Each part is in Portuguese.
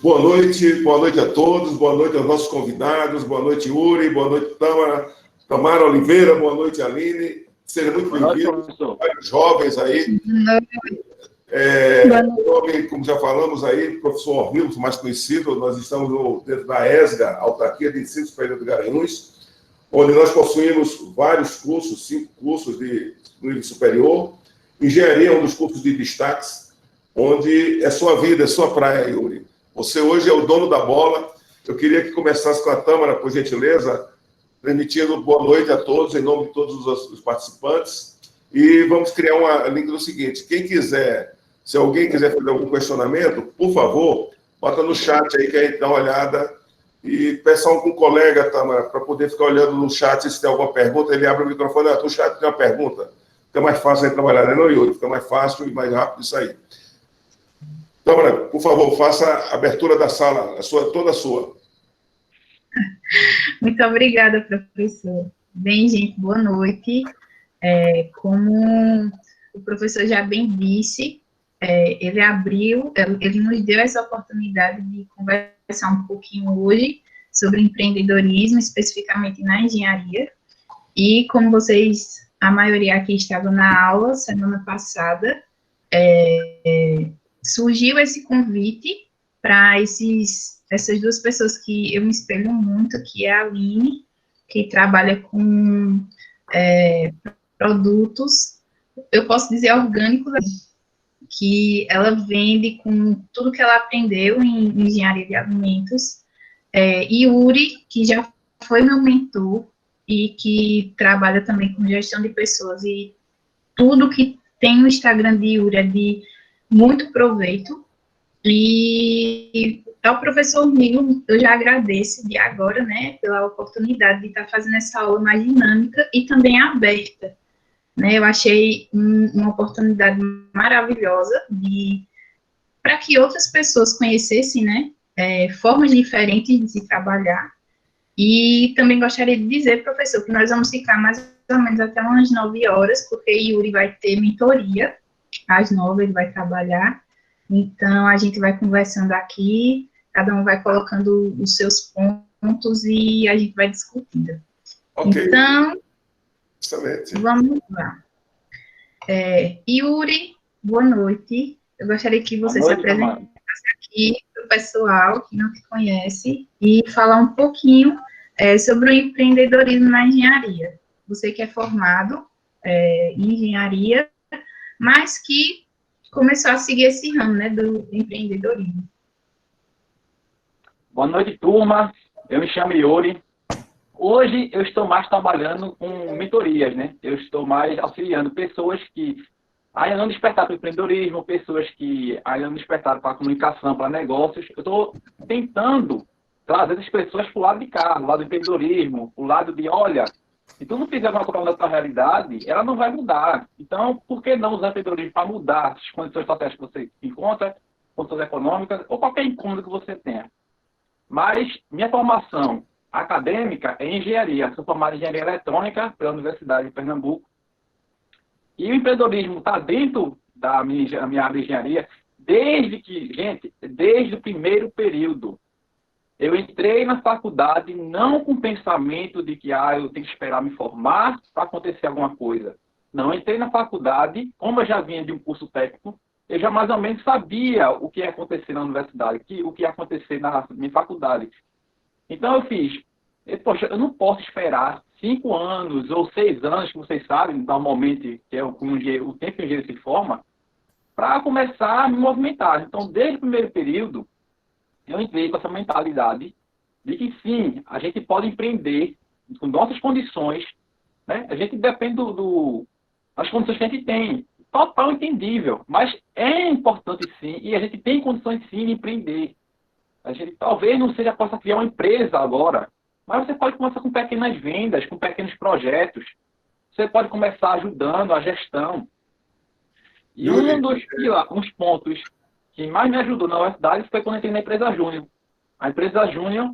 Boa noite a todos, boa noite aos nossos convidados, boa noite, Yuri, boa noite, Tamara Oliveira, boa noite, Aline. Sejam muito bem-vindos, vários jovens aí. Meu nome, como já falamos aí, professor Orlando, mais conhecido, nós estamos dentro da ESGA, Autarquia de Ensino Superior de Garanhuns, onde nós possuímos vários cursos, 5 cursos de nível superior. Engenharia é um dos cursos de destaques, onde é sua vida, é sua praia, Yuri. Você hoje é o dono da bola. Eu queria que começasse com a Tâmara, por gentileza, permitindo boa noite a todos, em nome de todos os participantes. E vamos criar uma link do seguinte: quem quiser, se alguém quiser fazer algum questionamento, por favor, bota no chat aí que a gente dá uma olhada. E peça com um colega, Tâmara, para poder ficar olhando no chat, se tem alguma pergunta, ele abre o microfone. O chat tem uma pergunta. Fica mais fácil aí trabalhar, não, Yuri? Fica mais fácil e mais rápido isso aí. Tâmara, por favor, faça a abertura da sala, toda sua. Muito obrigada, professor. Bem, gente, boa noite. Como o professor já bem disse, ele nos deu essa oportunidade de conversar um pouquinho hoje sobre empreendedorismo, especificamente na engenharia. E como a maioria aqui estava na aula semana passada, surgiu esse convite para essas duas pessoas que eu me espelho muito, que é a Aline, que trabalha com produtos, eu posso dizer orgânicos, que ela vende com tudo que ela aprendeu em engenharia de alimentos, e Yuri, que já foi meu mentor, e que trabalha também com gestão de pessoas, e tudo que tem no Instagram de Yuri é de muito proveito. E ao professor Nilo, eu já agradeço de agora, né, pela oportunidade de estar fazendo essa aula mais dinâmica e também aberta, né. Eu achei uma oportunidade maravilhosa para que outras pessoas conhecessem, né, formas diferentes de se trabalhar. E também gostaria de dizer, professor, que nós vamos ficar mais ou menos até umas 9 horas, porque Yuri vai ter mentoria, às 9 ele vai trabalhar. Então, a gente vai conversando aqui, cada um vai colocando os seus pontos e a gente vai discutindo. Ok. Então, excelente. Vamos lá. Yuri, boa noite. Eu gostaria que você se apresentasse aqui para o pessoal que não te conhece e falar um pouquinho sobre o empreendedorismo na engenharia. Você que é formado em engenharia, mas que começou a seguir esse ramo, né, do empreendedorismo. Boa noite, turma. Eu me chamo Yuri. Hoje eu estou mais trabalhando com mentorias, né? Eu estou mais auxiliando pessoas que ainda não despertaram para o empreendedorismo, pessoas que ainda não despertaram para a comunicação, para negócios. Eu estou tentando trazer essas pessoas para o lado de cá, do lado do empreendedorismo, o lado de, olha, se tu não fizer uma coisa na tua realidade, ela não vai mudar. Então, por que não usar o empreendedorismo para mudar as condições sociais que você encontra, condições econômicas, ou qualquer incômodo que você tenha? Mas minha formação acadêmica é engenharia. Sou formado em engenharia eletrônica pela Universidade de Pernambuco. E o empreendedorismo está dentro da minha área de engenharia desde o primeiro período. Eu entrei na faculdade não com o pensamento de que eu tenho que esperar me formar para acontecer alguma coisa. Não, eu entrei na faculdade, como eu já vinha de um curso técnico, eu já mais ou menos sabia o que ia acontecer na universidade, o que ia acontecer na minha faculdade. Então eu fiz, eu não posso esperar 5 anos ou 6 anos, que vocês sabem, normalmente, que é o tempo que o engenheiro se forma, para começar a me movimentar. Então, desde o primeiro período, eu entrei com essa mentalidade de que sim, a gente pode empreender com nossas condições, né? A gente depende das condições que a gente tem. Total entendível, mas é importante sim, e a gente tem condições sim de empreender. A gente talvez não possa criar uma empresa agora, mas você pode começar com pequenas vendas, com pequenos projetos. Você pode começar ajudando a gestão. E um dos pontos que mais me ajudou na universidade foi quando eu entrei na empresa Júnior. A empresa Júnior,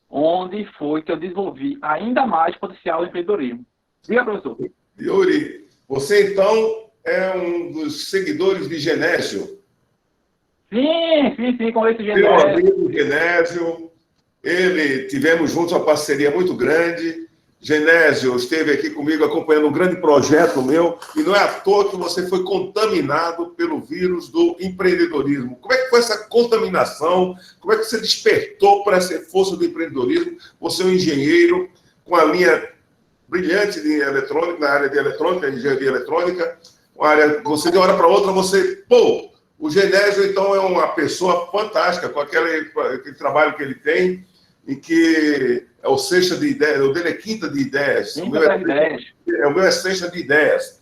onde foi que eu desenvolvi ainda mais potencial do empreendedorismo. Diga, professor. Yuri, você então é um dos seguidores de Genésio? Sim, com esse Meu Genésio. amigo Genésio, tivemos juntos uma parceria muito grande. Genésio esteve aqui comigo acompanhando um grande projeto meu, e não é à toa que você foi contaminado pelo vírus do empreendedorismo. Como é que foi essa contaminação? Como é que você despertou para essa força do empreendedorismo? Você é um engenheiro com a linha brilhante de eletrônica, na área de eletrônica, engenharia eletrônica, você de uma hora para outra, o Genésio, então, é uma pessoa fantástica, com aquele trabalho que ele tem, em que é o sexta de ideias, o dele é quinta de ideias. O meu é sexta de ideias.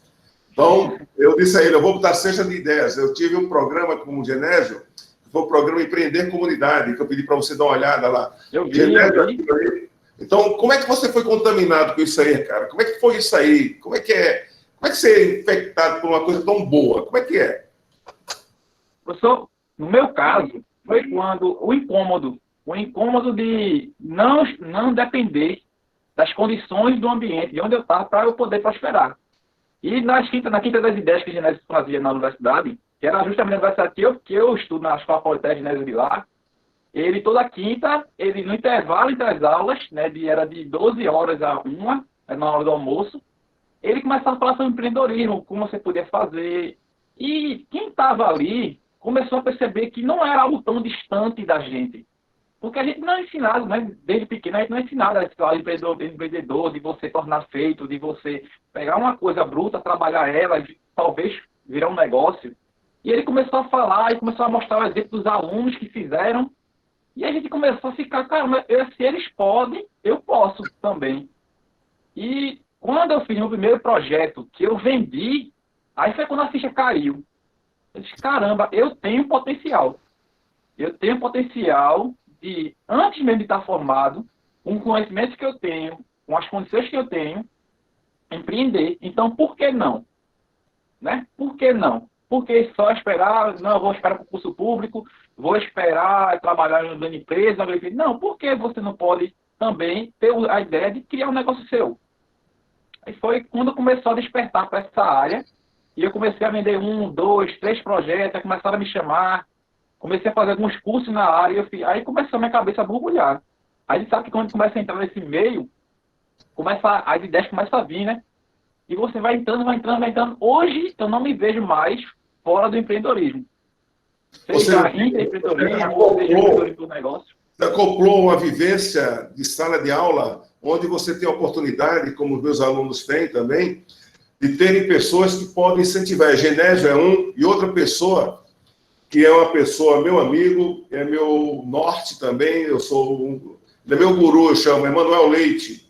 Então, eu disse a ele, eu vou botar sexta de ideias. Eu tive um programa com o Genésio, que foi o programa Empreender Comunidade, que eu pedi para você dar uma olhada lá. Eu vi. Então, como é que você foi contaminado com isso aí, cara? Como é que foi isso aí? Como é que é? Como é que você é infectado por uma coisa tão boa? Como é que é? Professor, no meu caso, foi quando o incômodo de não depender das condições do ambiente, de onde eu estava, para eu poder prosperar. E na quinta das ideias que o Genésio fazia na universidade, que era justamente a universidade que eu estudo na Escola Politécnica Genésio Vilar, ele toda quinta, no intervalo entre as aulas, né, era de 12 horas a 1, na hora do almoço, ele começava a falar sobre empreendedorismo, como você podia fazer. E quem estava ali começou a perceber que não era algo tão distante da gente. Porque a gente não é ensinado, né? Desde pequeno, a gente não é ensinado a falar de empreendedor, de você tornar feito, de você pegar uma coisa bruta, trabalhar ela, de talvez virar um negócio. E ele começou a falar e começou a mostrar o exemplo dos alunos que fizeram. E a gente começou a ficar, cara, se eles podem, eu posso também. E quando eu fiz meu primeiro projeto, que eu vendi, aí foi quando a ficha caiu. Eu disse, caramba, eu tenho potencial. Eu tenho potencial de, antes mesmo de estar formado, com o conhecimento que eu tenho, com as condições que eu tenho, empreender. Então, por que não? Né? Por que não? Porque só esperar, não, eu vou esperar concurso público, vou esperar trabalhar em uma empresa. Não, por que você não pode também ter a ideia de criar um negócio seu? Aí foi quando começou a despertar para essa área, e eu comecei a vender 1, 2, 3 projetos, aí começaram a me chamar, comecei a fazer alguns cursos na área, aí começou a minha cabeça a borbulhar. Aí você sabe que quando começa a entrar nesse meio, as ideias começam a vir, né? E você vai entrando. Hoje eu não me vejo mais fora do empreendedorismo. Seja empreendedorismo, seja empreendedorismo do negócio. Você acoplou uma vivência de sala de aula, onde você tem a oportunidade, como os meus alunos têm também, de terem pessoas que podem incentivar. Genésio é um, e outra pessoa, que é uma pessoa, meu amigo, é meu norte também, ele é meu guru, eu chamo, Emanuel Leite.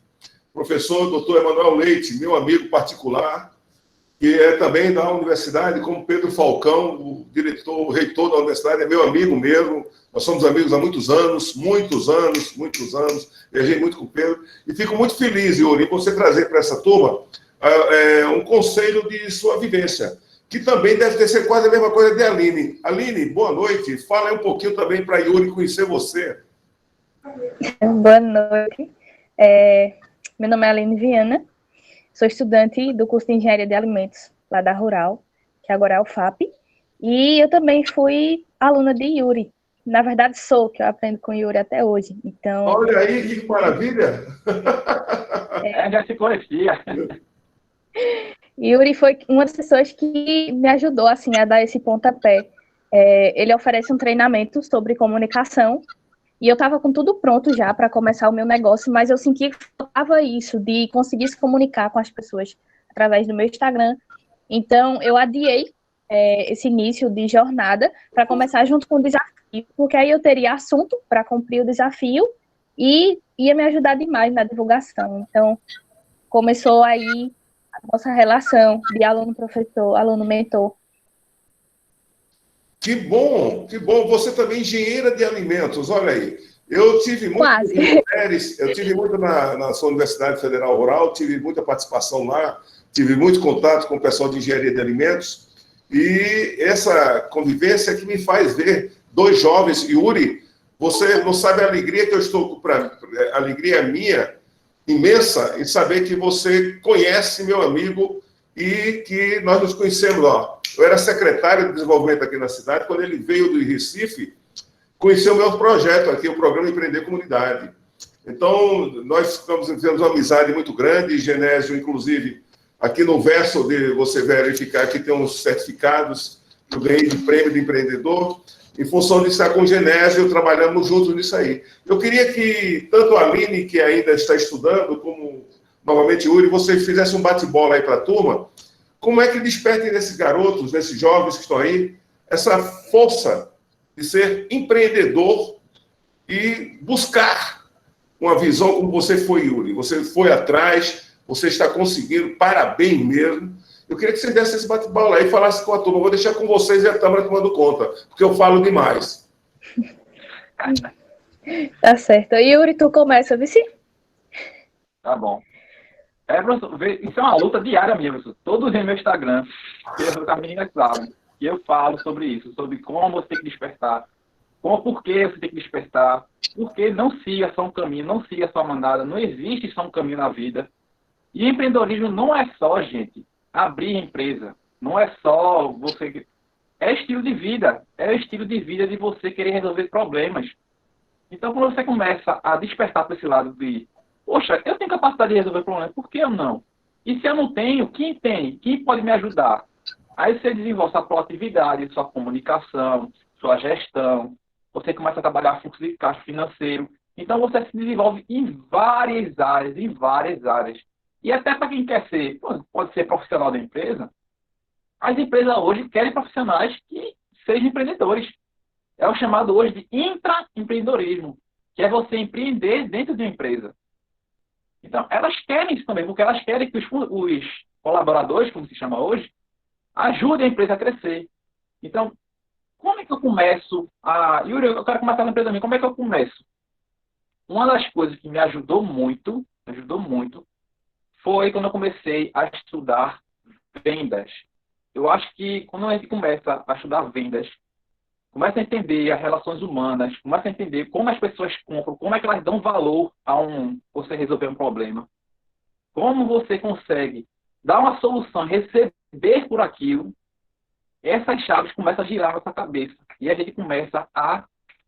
Professor doutor Emanuel Leite, meu amigo particular, que é também da universidade, como Pedro Falcão, o reitor da universidade, é meu amigo mesmo. Nós somos amigos há muitos anos, viajei muito com o Pedro, e fico muito feliz, Yuri, em você trazer para essa turma um conselho de sua vivência, que também deve ser quase a mesma coisa de Aline. Aline, boa noite, fala aí um pouquinho também para Yuri conhecer você. Boa noite. Meu nome é Aline Viana, sou estudante do curso de Engenharia de Alimentos, lá da Rural, que agora é o FAP, e eu também fui aluna de Yuri. Na verdade, que eu aprendo com Yuri até hoje. Então, olha aí, que maravilha! Já se conhecia. Yuri foi uma das pessoas que me ajudou assim, a dar esse pontapé. Ele oferece um treinamento sobre comunicação, e eu estava com tudo pronto já para começar o meu negócio, mas eu sentia que faltava isso, de conseguir se comunicar com as pessoas através do meu Instagram. Então, eu adiei esse início de jornada para começar junto com o desafio, porque aí eu teria assunto para cumprir o desafio e ia me ajudar demais na divulgação. Então, começou aí a nossa relação de aluno-professor, aluno-mentor. Que bom, que bom. Você também é engenheira de alimentos, olha aí. Eu tive muito na sua Universidade Federal Rural, tive muita participação lá, tive muito contato com o pessoal de engenharia de alimentos, e essa convivência que me faz ver dois jovens. Yuri, você não sabe a alegria que eu estou com, alegria minha, imensa, em saber que você conhece meu amigo e que nós nos conhecemos, ó. Eu era secretário de desenvolvimento aqui na cidade, quando ele veio do Recife, conheceu o meu projeto aqui, o Programa Empreender Comunidade. Então, nós temos uma amizade muito grande, Genésio, inclusive, aqui no verso de você verificar que tem uns certificados que eu ganhei de prêmio de empreendedor, em função de estar com o Genésio, trabalhamos juntos nisso aí. Eu queria que tanto a Aline, que ainda está estudando, como novamente Yuri, você fizesse um bate-bola aí para a turma. Como é que despertem nesses garotos, nesses jovens que estão aí, essa força de ser empreendedor e buscar uma visão como você foi, Yuri? Você foi atrás, você está conseguindo, parabéns mesmo. Eu queria que você desse esse bate-bola aí e falasse com a turma. Eu vou deixar com vocês e a Tâmara tomando conta, porque eu falo demais. Tá certo. Yuri, tu começa, Vici? Tá bom. Professor, isso é uma luta diária minha, professor. Todos no meu Instagram, que as meninas sabem, que eu falo sobre isso, sobre como você tem que despertar, por que você tem que despertar, porque não siga só um caminho, não siga só uma manada, não existe só um caminho na vida. E empreendedorismo não é só, gente, abrir empresa, não é só você... É estilo de vida, é o estilo de vida de você querer resolver problemas. Então, quando você começa a despertar para esse lado de, poxa, eu tenho capacidade de resolver problemas, por que eu não? E se eu não tenho, quem tem? Quem pode me ajudar? Aí você desenvolve sua proatividade, sua comunicação, sua gestão, você começa a trabalhar fluxo de caixa financeiro. Então, você se desenvolve em várias áreas, E até para quem quer ser, pode ser profissional da empresa, as empresas hoje querem profissionais que sejam empreendedores. É o chamado hoje de intraempreendedorismo, que é você empreender dentro de uma empresa. Então, elas querem isso também, porque elas querem que os colaboradores, como se chama hoje, ajudem a empresa a crescer. Então, como é que eu começo Yuri, eu quero começar na empresa minha, como é que eu começo? Uma das coisas que me ajudou muito, foi quando eu comecei a estudar vendas. Eu acho que quando a gente começa a estudar vendas, começa a entender as relações humanas, começa a entender como as pessoas compram, como é que elas dão valor a você resolver um problema, como você consegue dar uma solução, receber por aquilo, essas chaves começam a girar na sua cabeça. E a gente começa a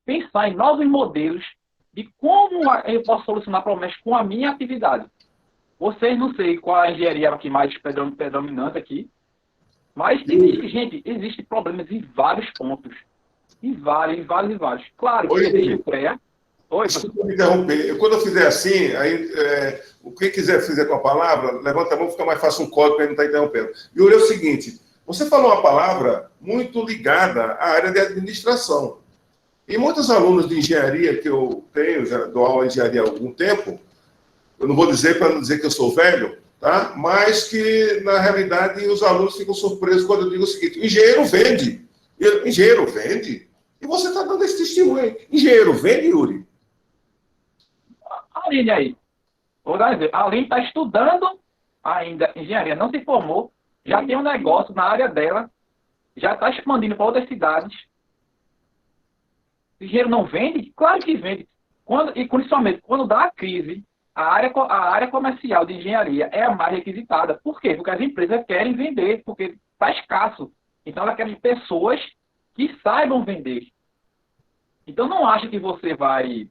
pensar em novos modelos de como eu posso solucionar problemas com a minha atividade. Vocês não sei qual a engenharia aqui mais predominante aqui, mas existe problemas em vários pontos. Em vários. Claro que existe o CREA. Desculpa me interromper. Quando eu fizer assim, aí, quem quiser fazer com a palavra, levanta a mão, fica mais fácil um código para ele não estar interrompendo. E olha o seguinte, você falou uma palavra muito ligada à área de administração. E muitos alunos de engenharia que eu tenho, já dou aula de engenharia há algum tempo, eu não vou dizer para não dizer que eu sou velho, tá? Mas que, na realidade, os alunos ficam surpresos quando eu digo o seguinte, engenheiro vende. Engenheiro vende? E você está dando esse testemunho aí. Engenheiro vende, Yuri? A Aline aí. Vou dar um exemplo. A Aline está estudando ainda engenharia, não se formou, já tem um negócio na área dela, já está expandindo para outras cidades. O engenheiro não vende? Claro que vende. E principalmente, quando dá a crise, a área comercial de engenharia é a mais requisitada. Por quê? Porque as empresas querem vender, porque está escasso. Então, elas querem pessoas que saibam vender. Então, não acha que você vai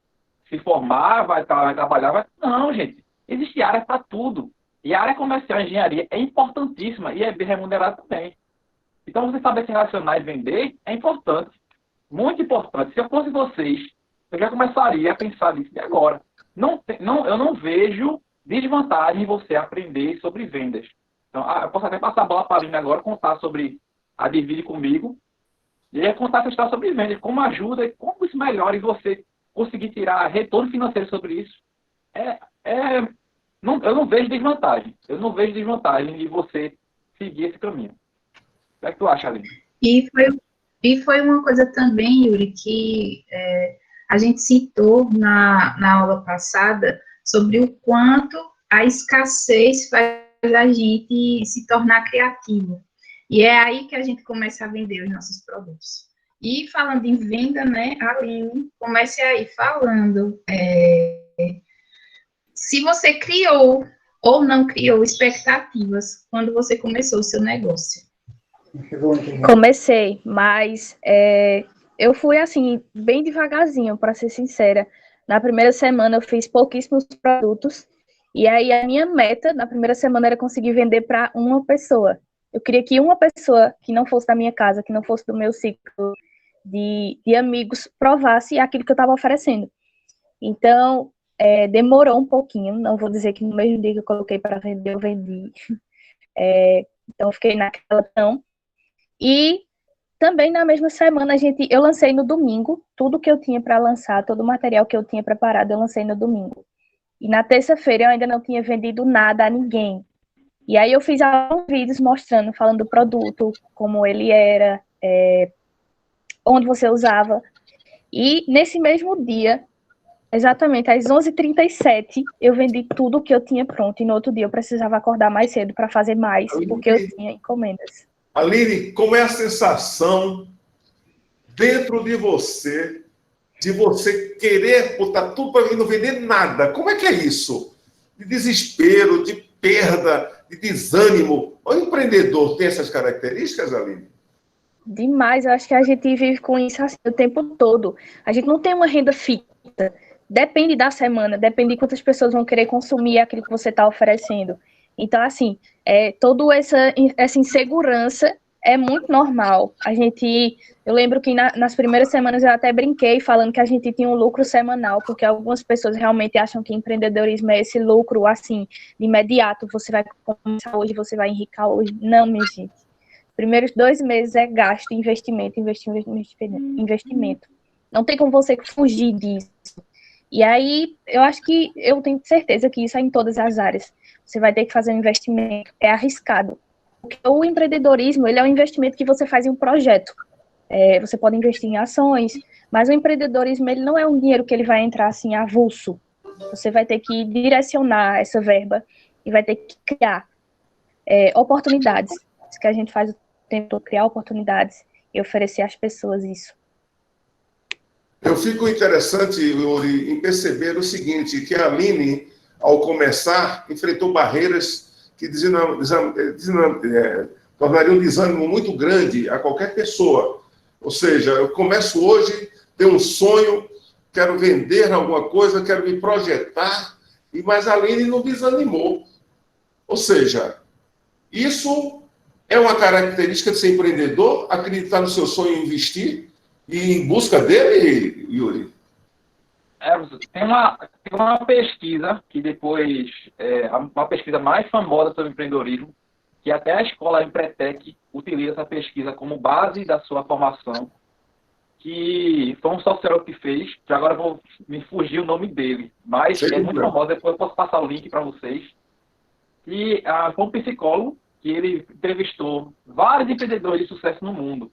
se formar, vai trabalhar. Não, gente. Existe área para tudo. E a área comercial de engenharia é importantíssima e é bem remunerada também. Então, você saber se relacionar e vender é importante. Muito importante. Se eu fosse vocês, eu já começaria a pensar nisso de agora. Eu não vejo desvantagem em você aprender sobre vendas. Então, eu posso até passar a bola para a Aline agora, contar sobre a Divide comigo, e aí contar essa história sobre vendas, como ajuda e como isso melhora e você conseguir tirar retorno financeiro sobre isso. Eu não vejo desvantagem. Eu não vejo desvantagem de você seguir esse caminho. O que é que tu acha, Aline? E foi uma coisa também, Yuri, que a gente citou na aula passada sobre o quanto a escassez faz a gente se tornar criativo. E é aí que a gente começa a vender os nossos produtos. E falando em venda, né, Aline, comece aí falando. Se você criou ou não criou expectativas quando você começou o seu negócio? Comecei, mas eu fui assim, bem devagarzinho, para ser sincera. Na primeira semana eu fiz pouquíssimos produtos, e aí a minha meta na primeira semana era conseguir vender para uma pessoa. Eu queria que uma pessoa que não fosse da minha casa, que não fosse do meu ciclo de amigos, provasse aquilo que eu estava oferecendo. Então, demorou um pouquinho, não vou dizer que no mesmo dia que eu coloquei para vender, eu vendi. Então, eu fiquei naquela não. E também na mesma semana eu lancei no domingo, tudo que eu tinha para lançar, todo o material que eu tinha preparado, eu lancei no domingo. E na terça-feira eu ainda não tinha vendido nada a ninguém. E aí eu fiz alguns vídeos mostrando, falando do produto, como ele era, onde você usava. E nesse mesmo dia, exatamente às 11h37, eu vendi tudo que eu tinha pronto. E no outro dia eu precisava acordar mais cedo para fazer mais, porque eu tinha encomendas. Aline, como é a sensação dentro de você querer botar tudo para não vender nada? Como é que é isso? De desespero, de perda, de desânimo. O empreendedor tem essas características, Aline? Demais, eu acho que a gente vive com isso assim, o tempo todo. A gente não tem uma renda fixa. Depende da semana, depende de quantas pessoas vão querer consumir aquilo que você está oferecendo. Então, assim, toda essa insegurança é muito normal. Eu lembro que nas primeiras semanas eu até brinquei falando que a gente tinha um lucro semanal, porque algumas pessoas realmente acham que empreendedorismo é esse lucro, assim, de imediato, você vai começar hoje, você vai enricar hoje. Não, minha gente. Primeiros 2 meses é gasto, investimento. Não tem como você fugir disso. E aí, eu tenho certeza que isso é em todas as áreas. Você vai ter que fazer um investimento, é arriscado. Porque o empreendedorismo, ele é um investimento que você faz em um projeto. Você pode investir em ações, mas o empreendedorismo, ele não é um dinheiro que ele vai entrar assim, avulso. Você vai ter que direcionar essa verba e vai ter que criar oportunidades. Isso que a gente faz o tempo todo, criar oportunidades e oferecer às pessoas isso. Eu fico interessante, Yuri, em perceber o seguinte, que a Aline, ao começar, enfrentou barreiras que tornariam um desânimo muito grande a qualquer pessoa. Ou seja, eu começo hoje, tenho um sonho, quero vender alguma coisa, quero me projetar, mas a Aline não desanimou. Ou seja, isso é uma característica de ser empreendedor, acreditar no seu sonho e investir, e em busca dele, Yuri? Tem uma pesquisa que depois, uma pesquisa mais famosa sobre empreendedorismo, que até a escola Empretec utiliza essa pesquisa como base da sua formação, que foi um sociólogo que fez, que agora me fugir o nome dele, mas é muito famoso, depois eu posso passar o link para vocês, e foi um psicólogo que ele entrevistou vários empreendedores de sucesso no mundo.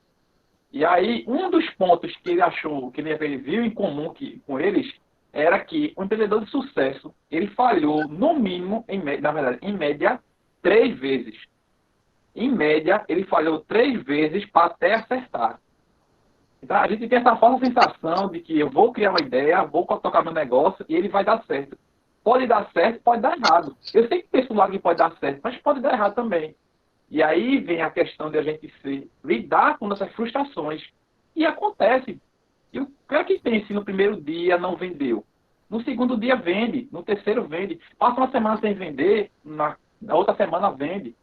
E aí, um dos pontos que ele achou, que ele viu em comum com eles, era que o empreendedor de sucesso, ele falhou, no mínimo, em média, 3 vezes. Em média, ele falhou 3 vezes para até acertar. Então, a gente tem essa falsa sensação de que eu vou criar uma ideia, vou tocar meu negócio e ele vai dar certo. Pode dar certo, pode dar errado. Eu sei que penso um lado que pode dar certo, mas pode dar errado também. E aí vem a questão de a gente lidar com essas frustrações. E acontece. E o cara que pense no primeiro dia não vendeu. No segundo dia vende. No terceiro vende. Passa uma semana sem vender, na outra semana vende.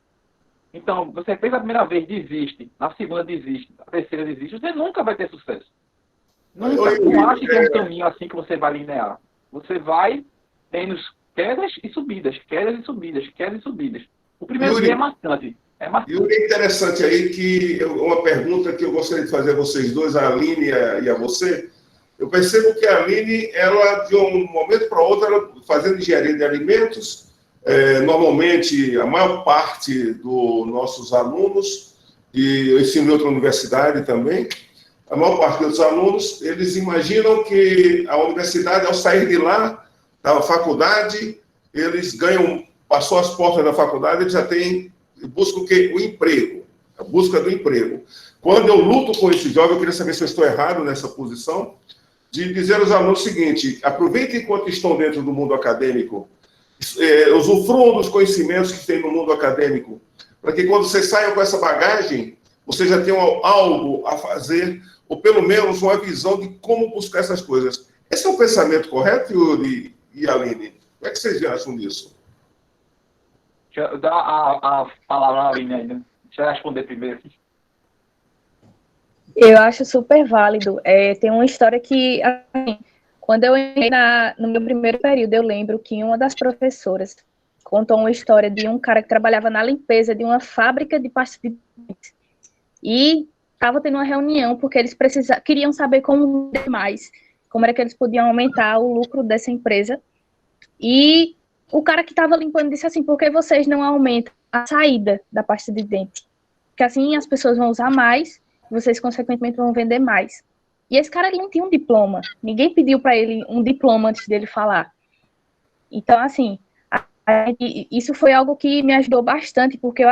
Então, você fez a primeira vez, desiste. Na segunda desiste. Na terceira desiste. Você nunca vai ter sucesso. Nunca. Não ache que é um caminho assim que você vai linear. Você vai tendo quedas e subidas. Quedas e subidas. Quedas e subidas. O primeiro dia é marcante. E o interessante aí que uma pergunta que eu gostaria de fazer a vocês dois, a Aline e a você. Eu percebo que a Aline, ela de um momento para outro, ela fazendo engenharia de alimentos, normalmente a maior parte dos nossos alunos, e eu ensino em outra universidade também, a maior parte dos alunos, eles imaginam que a universidade, ao sair de lá, da faculdade, eles passou as portas da faculdade, eles já buscam o quê? O emprego, a busca do emprego. Quando eu luto com esse jovem, eu queria saber se eu estou errado nessa posição, de dizer aos alunos o seguinte: aproveitem enquanto estão dentro do mundo acadêmico usufruam dos conhecimentos que tem no mundo acadêmico, para que quando vocês saiam com essa bagagem, vocês já tenham algo a fazer, ou pelo menos uma visão de como buscar essas coisas. Esse é um pensamento correto, Yuri e Aline? Como é que vocês acham disso? Deixa eu dar a palavra à Aline ainda. Deixa eu responder primeiro. Eu acho super válido. Tem uma história que, assim, quando eu entrei no meu primeiro período, eu lembro que uma das professoras contou uma história de um cara que trabalhava na limpeza de uma fábrica de pasta de dente. E estava tendo uma reunião porque eles queriam saber como mais, como era que eles podiam aumentar o lucro dessa empresa. E o cara que estava limpando disse assim: por que vocês não aumentam a saída da pasta de dente? Porque assim as pessoas vão usar mais, vocês consequentemente vão vender mais. E esse cara, ele não tinha um diploma. Ninguém pediu para ele um diploma antes dele falar. Então, assim, isso foi algo que me ajudou bastante, porque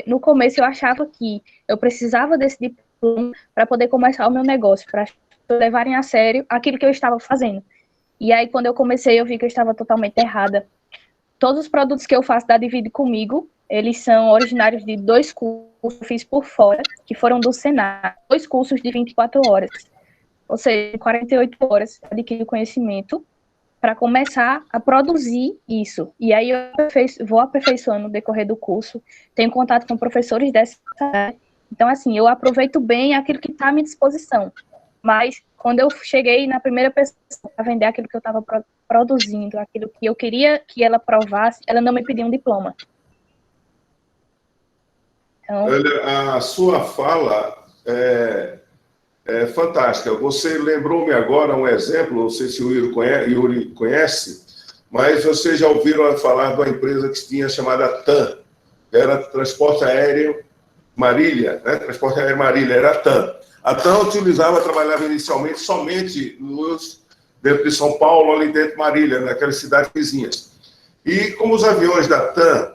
no começo eu achava que eu precisava desse diploma para poder começar o meu negócio, para levarem a sério aquilo que eu estava fazendo. E aí, quando eu comecei, eu vi que eu estava totalmente errada. Todos os produtos que eu faço da Divide Comigo, eles são originários de 2 cursos que eu fiz por fora, que foram do Senac, 2 cursos de 24 horas. Ou seja, 48 horas adquirir conhecimento para começar a produzir isso. E aí eu vou aperfeiçoando no decorrer do curso, tenho contato com professores dessa área. Então, assim, eu aproveito bem aquilo que está à minha disposição. Mas, quando eu cheguei na primeira pessoa para vender aquilo que eu estava produzindo, aquilo que eu queria que ela provasse, ela não me pediu um diploma. Então, Olha, a sua fala é fantástica. Você lembrou-me agora um exemplo, não sei se o Yuri conhece, mas vocês já ouviram falar de uma empresa que tinha chamada TAM, era Transporte Aéreo Marília, né? Transporte Aéreo Marília, era a TAM. A TAM trabalhava inicialmente somente dentro de São Paulo, ali dentro de Marília, naquelas cidades vizinhas. E como os aviões da TAM,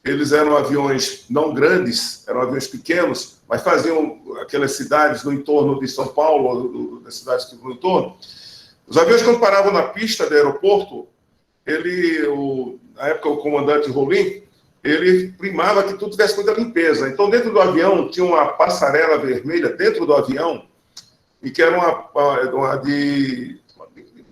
eles eram aviões não grandes, eram aviões pequenos, mas faziam aquelas cidades no entorno de São Paulo, das cidades que no entorno. Os aviões, quando paravam na pista do aeroporto, na época o comandante Rolim, ele primava que tudo tivesse muita limpeza. Então, dentro do avião, tinha uma passarela vermelha dentro do avião, e que era uma de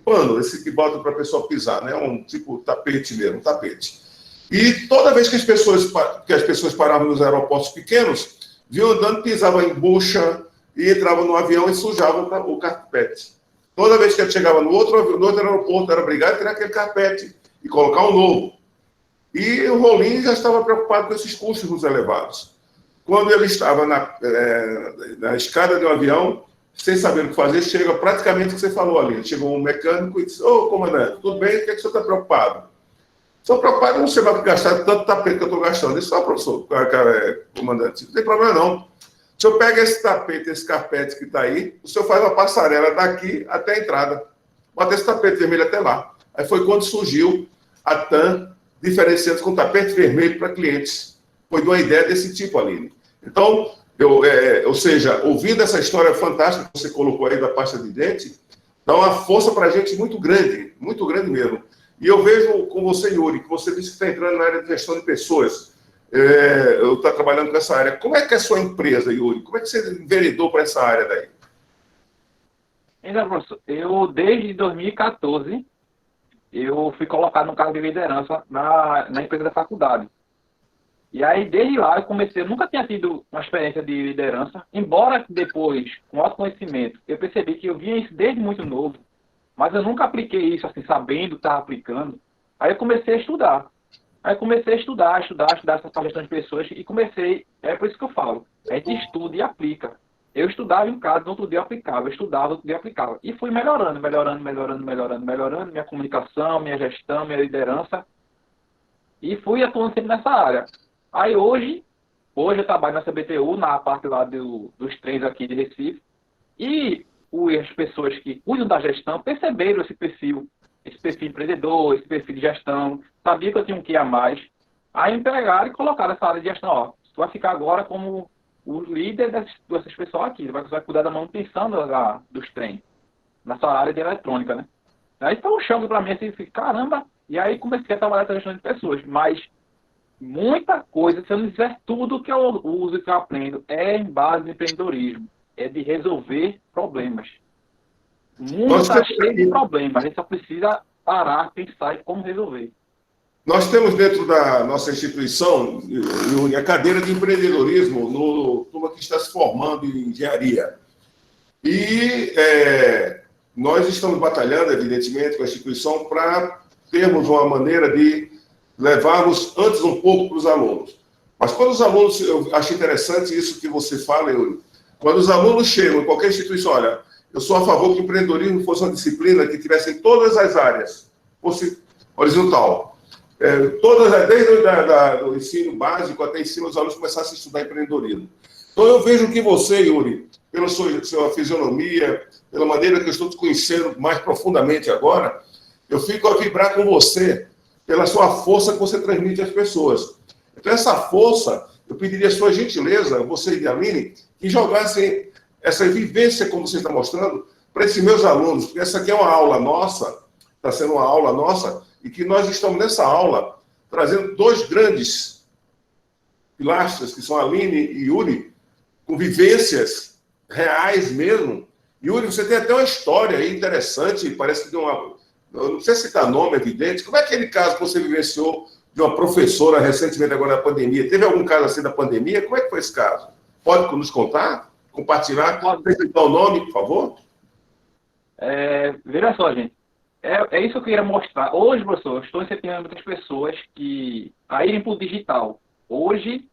pano, esse que bota para a pessoa pisar, né? Um tipo tapete mesmo, um tapete. E toda vez que as pessoas paravam nos aeroportos pequenos, vinham andando, pisavam em bucha, e entravam no avião e sujavam o carpete. Toda vez que ele chegava no outro aeroporto, era obrigado a tirar aquele carpete e colocar um novo. E o Rolim já estava preocupado com esses custos elevados. Quando ele estava na escada de um avião, sem saber o que fazer, chega praticamente o que você falou ali. Chegou um mecânico e disse: ô, comandante, tudo bem? O que é que o senhor está preocupado? Estou preocupado, não sei mais gastar tanto tapete que eu estou gastando. Isso só, professor, comandante, não tem problema não. O senhor pega esse tapete, esse carpete que está aí, o senhor faz uma passarela daqui até a entrada. Bota esse tapete vermelho até lá. Aí foi quando surgiu a TAM, diferenciando com tapete vermelho para clientes. Foi de uma ideia desse tipo, Aline. Então, ou seja, ouvindo essa história fantástica que você colocou aí da pasta de dente, dá uma força para a gente muito grande mesmo. E eu vejo com você, Yuri, que você disse que está entrando na área de gestão de pessoas, eu estou trabalhando com essa área. Como é que é a sua empresa, Yuri? Como é que você enveredou para essa área daí? Então, professor, eu desde 2014, eu fui colocado no cargo de liderança na empresa da faculdade. E aí, desde lá, eu nunca tinha tido uma experiência de liderança, embora depois, com autoconhecimento, eu percebi que eu via isso desde muito novo, mas eu nunca apliquei isso assim, sabendo que estava aplicando. Aí eu comecei a estudar. Estudar essa gestão de pessoas e comecei, é por isso que eu falo, a gente estuda e aplica. Eu estudava em casa, no outro dia eu aplicava, eu estudava, no outro dia eu aplicava. E fui melhorando minha comunicação, minha gestão, minha liderança. E fui atuando sempre nessa área. Aí hoje eu trabalho na CBTU, na parte lá dos trens aqui de Recife. E as pessoas que cuidam da gestão perceberam esse perfil empreendedor, esse perfil de gestão, sabia que eu tinha um que a mais. Aí me pegaram e colocaram essa área de gestão. Ó, você vai ficar agora como o líder dessas pessoas aqui, você vai cuidar da manutenção dos trens, na sua área de eletrônica, né? Aí foi um choque para mim, assim, caramba, E aí comecei a trabalhar com a gestão de pessoas, mas muita coisa, se eu não dizer tudo que eu uso e que eu aprendo, é em base de empreendedorismo, é de resolver problemas. O mundo Nós está temos cheio de aqui, problemas, a gente só precisa parar, pensar em como resolver. nós temos dentro da nossa instituição a cadeira de empreendedorismo no turma que está se formando em engenharia. E nós estamos batalhando, evidentemente, com a instituição para termos uma maneira de levarmos antes um pouco para os alunos. Mas quando os alunos, eu acho interessante isso que você fala, Yuri, quando os alunos chegam em qualquer instituição, olha, eu sou a favor que o empreendedorismo fosse uma disciplina que tivesse em todas as áreas, fosse horizontal. Desde o ensino básico até ensino, os alunos começassem a estudar empreendedorismo. Então eu vejo que você, Yuri, pela sua fisionomia, pela maneira que eu estou te conhecendo mais profundamente agora, eu fico a vibrar com você pela sua força que você transmite às pessoas. Então, essa força, eu pediria a sua gentileza, você e a Aline, que jogassem essa vivência, como você está mostrando, para esses meus alunos, porque essa aqui é uma aula nossa, está sendo uma aula nossa, e que nós estamos nessa aula trazendo dois grandes pilastras, que são a Aline e Yuri, com vivências reais mesmo. Yuri, você tem até uma história aí interessante, parece que deu uma... Eu não sei se citar nome, evidente. Como é aquele caso que você vivenciou de uma professora recentemente agora na pandemia? Teve algum caso assim da pandemia? Como é que foi esse caso? Pode nos contar? Compartilhar? Pode citar o nome, por favor? Veja só, gente. É isso que eu queria mostrar. Hoje, professor, eu estou incentivando muitas pessoas a irem para o digital. Hoje,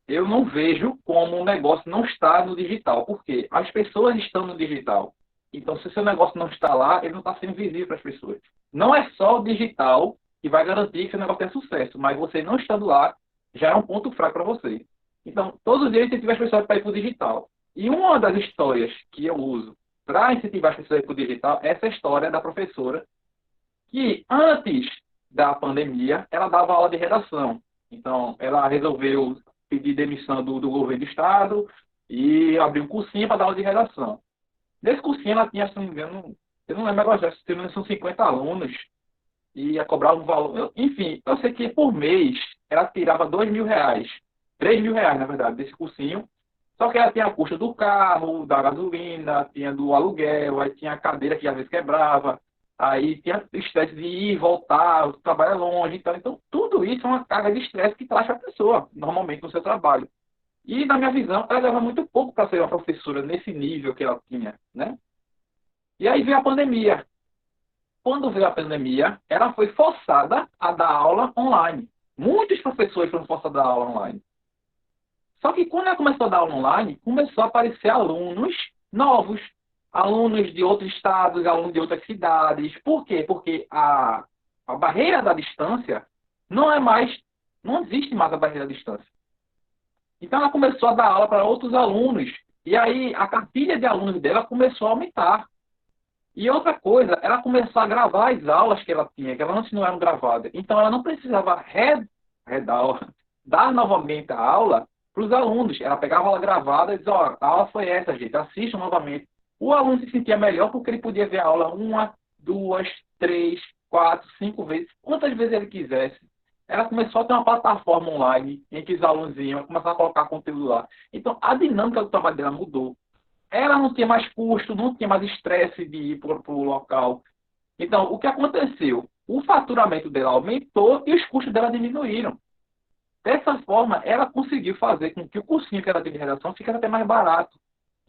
eu não vejo como o negócio não está no digital. Por quê? As pessoas estão no digital. Então, se o seu negócio não está lá, ele não está sendo visível para as pessoas. Não é só o digital que vai garantir que seu negócio tenha sucesso, mas você não estando lá já é um ponto fraco para você. Então, todos os dias eu incentivo as pessoas para ir para o digital. E uma das histórias que eu uso para incentivar as pessoas a ir para o digital é essa história da professora que, antes da pandemia, ela dava aula de redação. Então, ela resolveu pedir demissão do governo do estado e abrir um cursinho para dar aula de redação. Nesse cursinho ela tinha, se não me engano, eu não lembro agora, se não me engano, são 50 alunos e ia cobrar um valor. Enfim, eu sei que por mês ela tirava R$ 2.000, R$ 3.000, na verdade, desse cursinho. Só que ela tinha a custa do carro, da gasolina, tinha do aluguel, aí tinha a cadeira que às vezes quebrava, aí tinha estresse de ir e voltar, o trabalho é longe, então tudo isso é uma carga de estresse que traz para a pessoa, normalmente, no seu trabalho. E, na minha visão, ela leva muito pouco para ser uma professora nesse nível que ela tinha, né? E aí veio a pandemia. Quando veio a pandemia, ela foi forçada a dar aula online. Muitos professores foram forçados a dar aula online. Só que quando ela começou a dar aula online, começou a aparecer alunos novos, alunos de outros estados, alunos de outras cidades. Por quê? Porque a barreira da distância não existe mais a barreira da distância. Então, ela começou a dar aula para outros alunos. E aí, a cartilha de alunos dela começou a aumentar. E outra coisa, ela começou a gravar as aulas que ela tinha, que elas antes não eram gravadas. Então, ela não precisava dar novamente a aula para os alunos. Ela pegava a aula gravada e dizia, ó, a aula foi essa, gente, assistam novamente. O aluno se sentia melhor porque ele podia ver a aula 1, 2, 3, 4, 5 vezes, quantas vezes ele quisesse. Ela começou a ter uma plataforma online em que os alunos iam começar a colocar conteúdo lá. Então, a dinâmica do trabalho dela mudou. Ela não tinha mais custo, não tinha mais estresse de ir para o local. Então, o que aconteceu? O faturamento dela aumentou e os custos dela diminuíram. Dessa forma, ela conseguiu fazer com que o cursinho que ela tinha de redação ficasse até mais barato.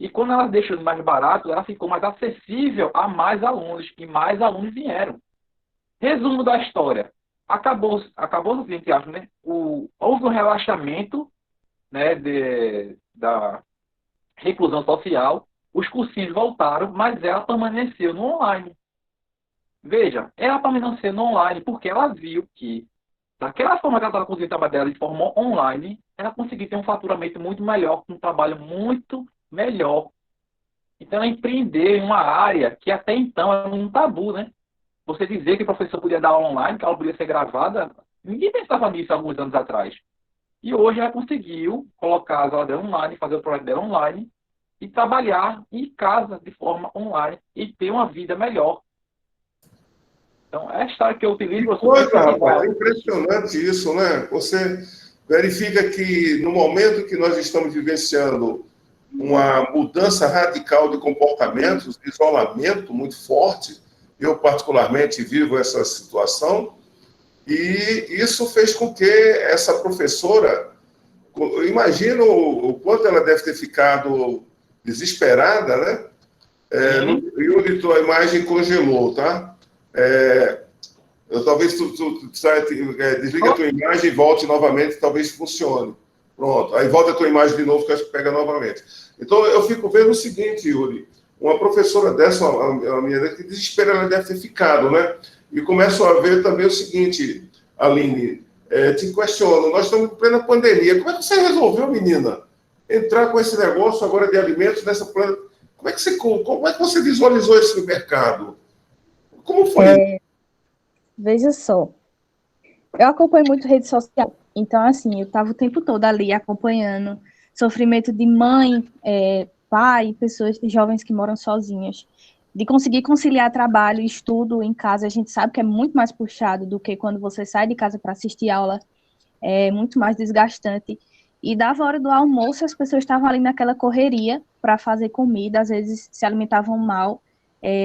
E quando ela deixou mais barato, ela ficou mais acessível a mais alunos. E mais alunos vieram. Resumo da história. Acabou entre aspas, né? Houve um relaxamento, né, da reclusão social, os cursinhos voltaram, mas ela permaneceu no online. Veja, ela permaneceu no online porque ela viu que, daquela forma que ela estava conseguindo trabalhar dela de forma online, ela conseguiu ter um faturamento muito melhor, com um trabalho muito melhor. Então, ela empreendeu em uma área que até então era um tabu, né? Você dizer que o professor podia dar aula online, que a aula podia ser gravada, ninguém pensava nisso há alguns anos atrás. E hoje ela conseguiu colocar as aulas dela online, fazer o projeto dela online e trabalhar em casa de forma online e ter uma vida melhor. Então, é a história que eu utilizo. Coisa, rapaz, é impressionante isso, né? Você verifica que no momento que nós estamos vivenciando uma mudança radical de comportamentos, de isolamento muito forte, eu particularmente vivo essa situação, e isso fez com que essa professora, eu imagino o quanto ela deve ter ficado desesperada, né? Yuri, tua imagem congelou, tá? Talvez tu desliga a tua imagem e volte novamente, talvez funcione. Pronto, aí volta a tua imagem de novo, que eu acho que pega novamente. Então, eu fico vendo o seguinte, Yuri, uma professora dessa, a minha, que desespero ela deve ter ficado, né? E começo a ver também o seguinte, Aline, te questiono, nós estamos em plena pandemia, como é que você resolveu, menina, entrar com esse negócio agora de alimentos nessa plena... Como é que você visualizou esse mercado? Como foi? Veja só, eu acompanho muito rede social, então, assim, eu estava o tempo todo ali acompanhando sofrimento de mãe, pai, pessoas, jovens que moram sozinhas, de conseguir conciliar trabalho e estudo em casa. A gente sabe que é muito mais puxado do que quando você sai de casa para assistir aula, é muito mais desgastante. E dava a hora do almoço, as pessoas estavam ali naquela correria para fazer comida, às vezes se alimentavam mal,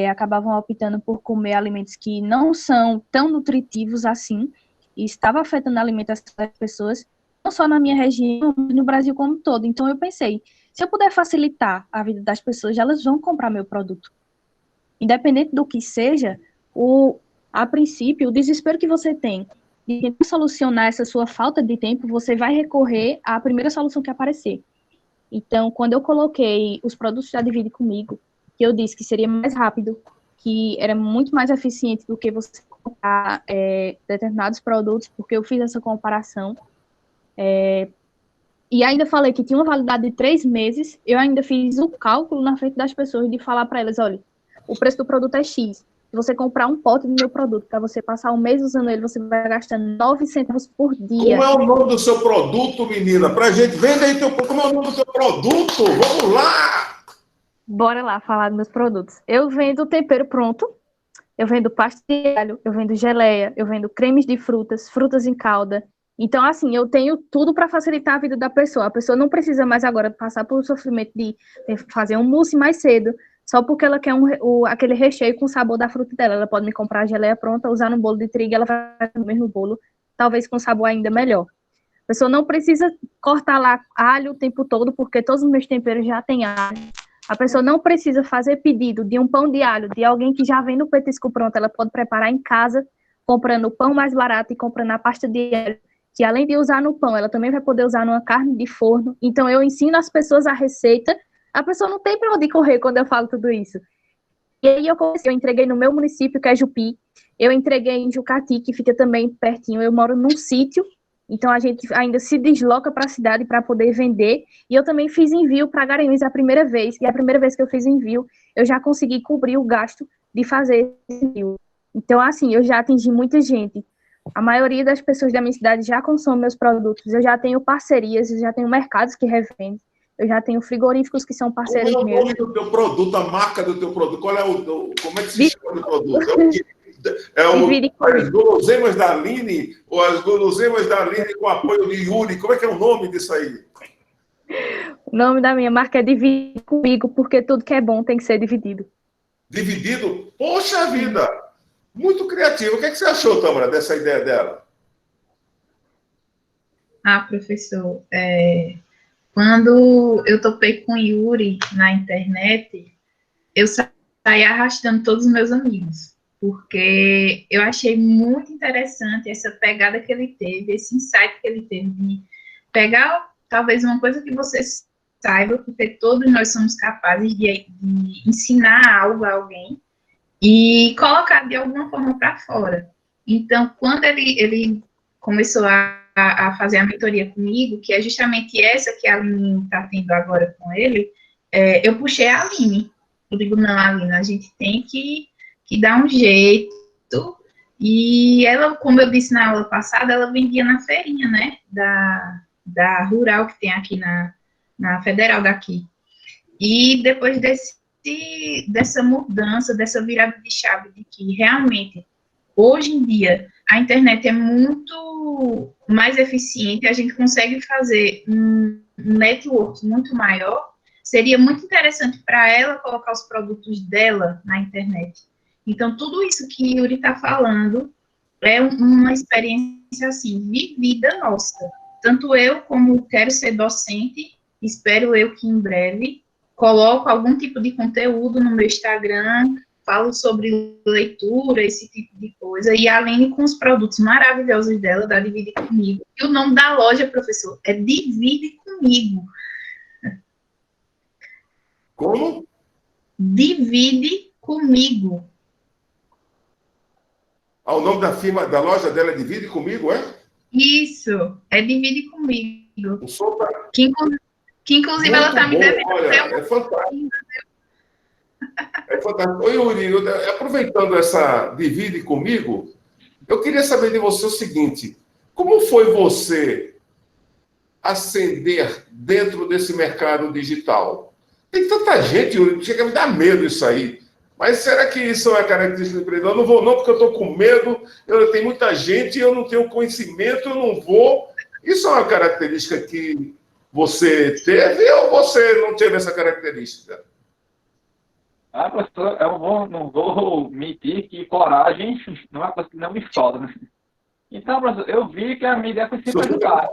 acabavam optando por comer alimentos que não são tão nutritivos assim, e estava afetando a alimentação das pessoas, não só na minha região, mas no Brasil como um todo. Então eu pensei, se eu puder facilitar a vida das pessoas, elas vão comprar meu produto. Independente do que seja, a princípio, o desespero que você tem de tentar solucionar essa sua falta de tempo, você vai recorrer à primeira solução que aparecer. Então, quando eu coloquei os produtos da Divide Comigo, que eu disse que seria mais rápido, que era muito mais eficiente do que você comprar determinados produtos, porque eu fiz essa comparação, e ainda falei que tinha uma validade de 3 meses, eu ainda fiz o cálculo na frente das pessoas de falar para elas, olha, o preço do produto é X, se você comprar um pote do meu produto, para você passar um mês usando ele, você vai gastando 9 centavos por dia. Como é o nome do seu produto, menina? Pra gente, venda aí como é o nome do seu produto? Vamos lá! Bora lá falar dos meus produtos. Eu vendo tempero pronto, eu vendo pasta de alho, eu vendo geleia, eu vendo cremes de frutas, frutas em calda. Então, assim, eu tenho tudo para facilitar a vida da pessoa. A pessoa não precisa mais agora passar pelo sofrimento de fazer um mousse mais cedo, só porque ela quer aquele recheio com o sabor da fruta dela. Ela pode me comprar a geleia pronta, usar no bolo de trigo, ela vai fazer o mesmo bolo, talvez com sabor ainda melhor. A pessoa não precisa cortar lá alho o tempo todo, porque todos os meus temperos já têm alho. A pessoa não precisa fazer pedido de um pão de alho de alguém que já vem no petisco pronto. Ela pode preparar em casa, comprando o pão mais barato e comprando a pasta de alho, que além de usar no pão, ela também vai poder usar numa carne de forno. Então, eu ensino as pessoas a receita. A pessoa não tem para onde correr quando eu falo tudo isso. E aí, eu entreguei no meu município, que é Jupi. Eu entreguei em Jucati, que fica também pertinho. Eu moro num sítio. Então, a gente ainda se desloca para a cidade para poder vender. E eu também fiz envio para Garanhuns a primeira vez. E a primeira vez que eu fiz envio, eu já consegui cobrir o gasto de fazer esse envio. Então, assim, eu já atingi muita gente. A maioria das pessoas da minha cidade já consomem meus produtos. Eu já tenho parcerias, eu já tenho mercados que revendem. Eu já tenho frigoríficos que são parceiros meus. Qual é o nome do teu produto, a marca do teu produto? Como é que se chama o produto? As guloseimas da Aline ou as guloseimas da Aline com apoio de Yuri? Como é que é o nome disso aí? O nome da minha marca é Divide Comigo, porque tudo que é bom tem que ser dividido. Dividido? Poxa vida! Muito criativo. O que você achou, Tâmara, dessa ideia dela? Professor, quando eu topei com o Yuri na internet, eu saí arrastando todos os meus amigos, porque eu achei muito interessante essa pegada que ele teve, esse insight que ele teve de pegar, talvez, uma coisa que você saiba, porque todos nós somos capazes de ensinar algo a alguém e colocar de alguma forma para fora. Então, quando ele começou a fazer a mentoria comigo, que é justamente essa que a Aline está tendo agora com ele, eu puxei a Aline. Eu digo, não, Aline, a gente tem que dar um jeito. E ela, como eu disse na aula passada, ela vendia na feirinha, né, da Rural, que tem aqui na Federal daqui. E depois dessa mudança, dessa virada de chave, de que realmente hoje em dia a internet é muito mais eficiente, a gente consegue fazer um network muito maior, seria muito interessante para ela colocar os produtos dela na internet. Então, tudo isso que Yuri está falando é uma experiência, assim, vivida nossa. Tanto eu, como quero ser docente, espero eu que em breve, coloco algum tipo de conteúdo no meu Instagram, falo sobre leitura, esse tipo de coisa, e a Aline com os produtos maravilhosos dela, da Divide Comigo. E o nome da loja, professor, é Divide Comigo. Como? Divide Comigo. Ah, o nome da firma, da loja dela é Divide Comigo, é? Isso, é Divide Comigo. O som tá Que inclusive ela está me devendo. Olha, é fantástico. É fantástico. Oi, Yuri, aproveitando essa Divide Comigo, eu queria saber de você o seguinte: como foi você ascender dentro desse mercado digital? Tem tanta gente, Yuri, chega a me dar medo isso aí. Mas será que isso é uma característica do empreendedor? Eu não vou não, porque eu estou com medo, tenho muita gente, eu não tenho conhecimento, eu não vou. Isso é uma característica que você teve ou você não teve essa característica? Professor, não vou mentir que coragem não é uma coisa que não me falta, né? Então, professor, eu vi que a minha ideia foi sempre ajudar.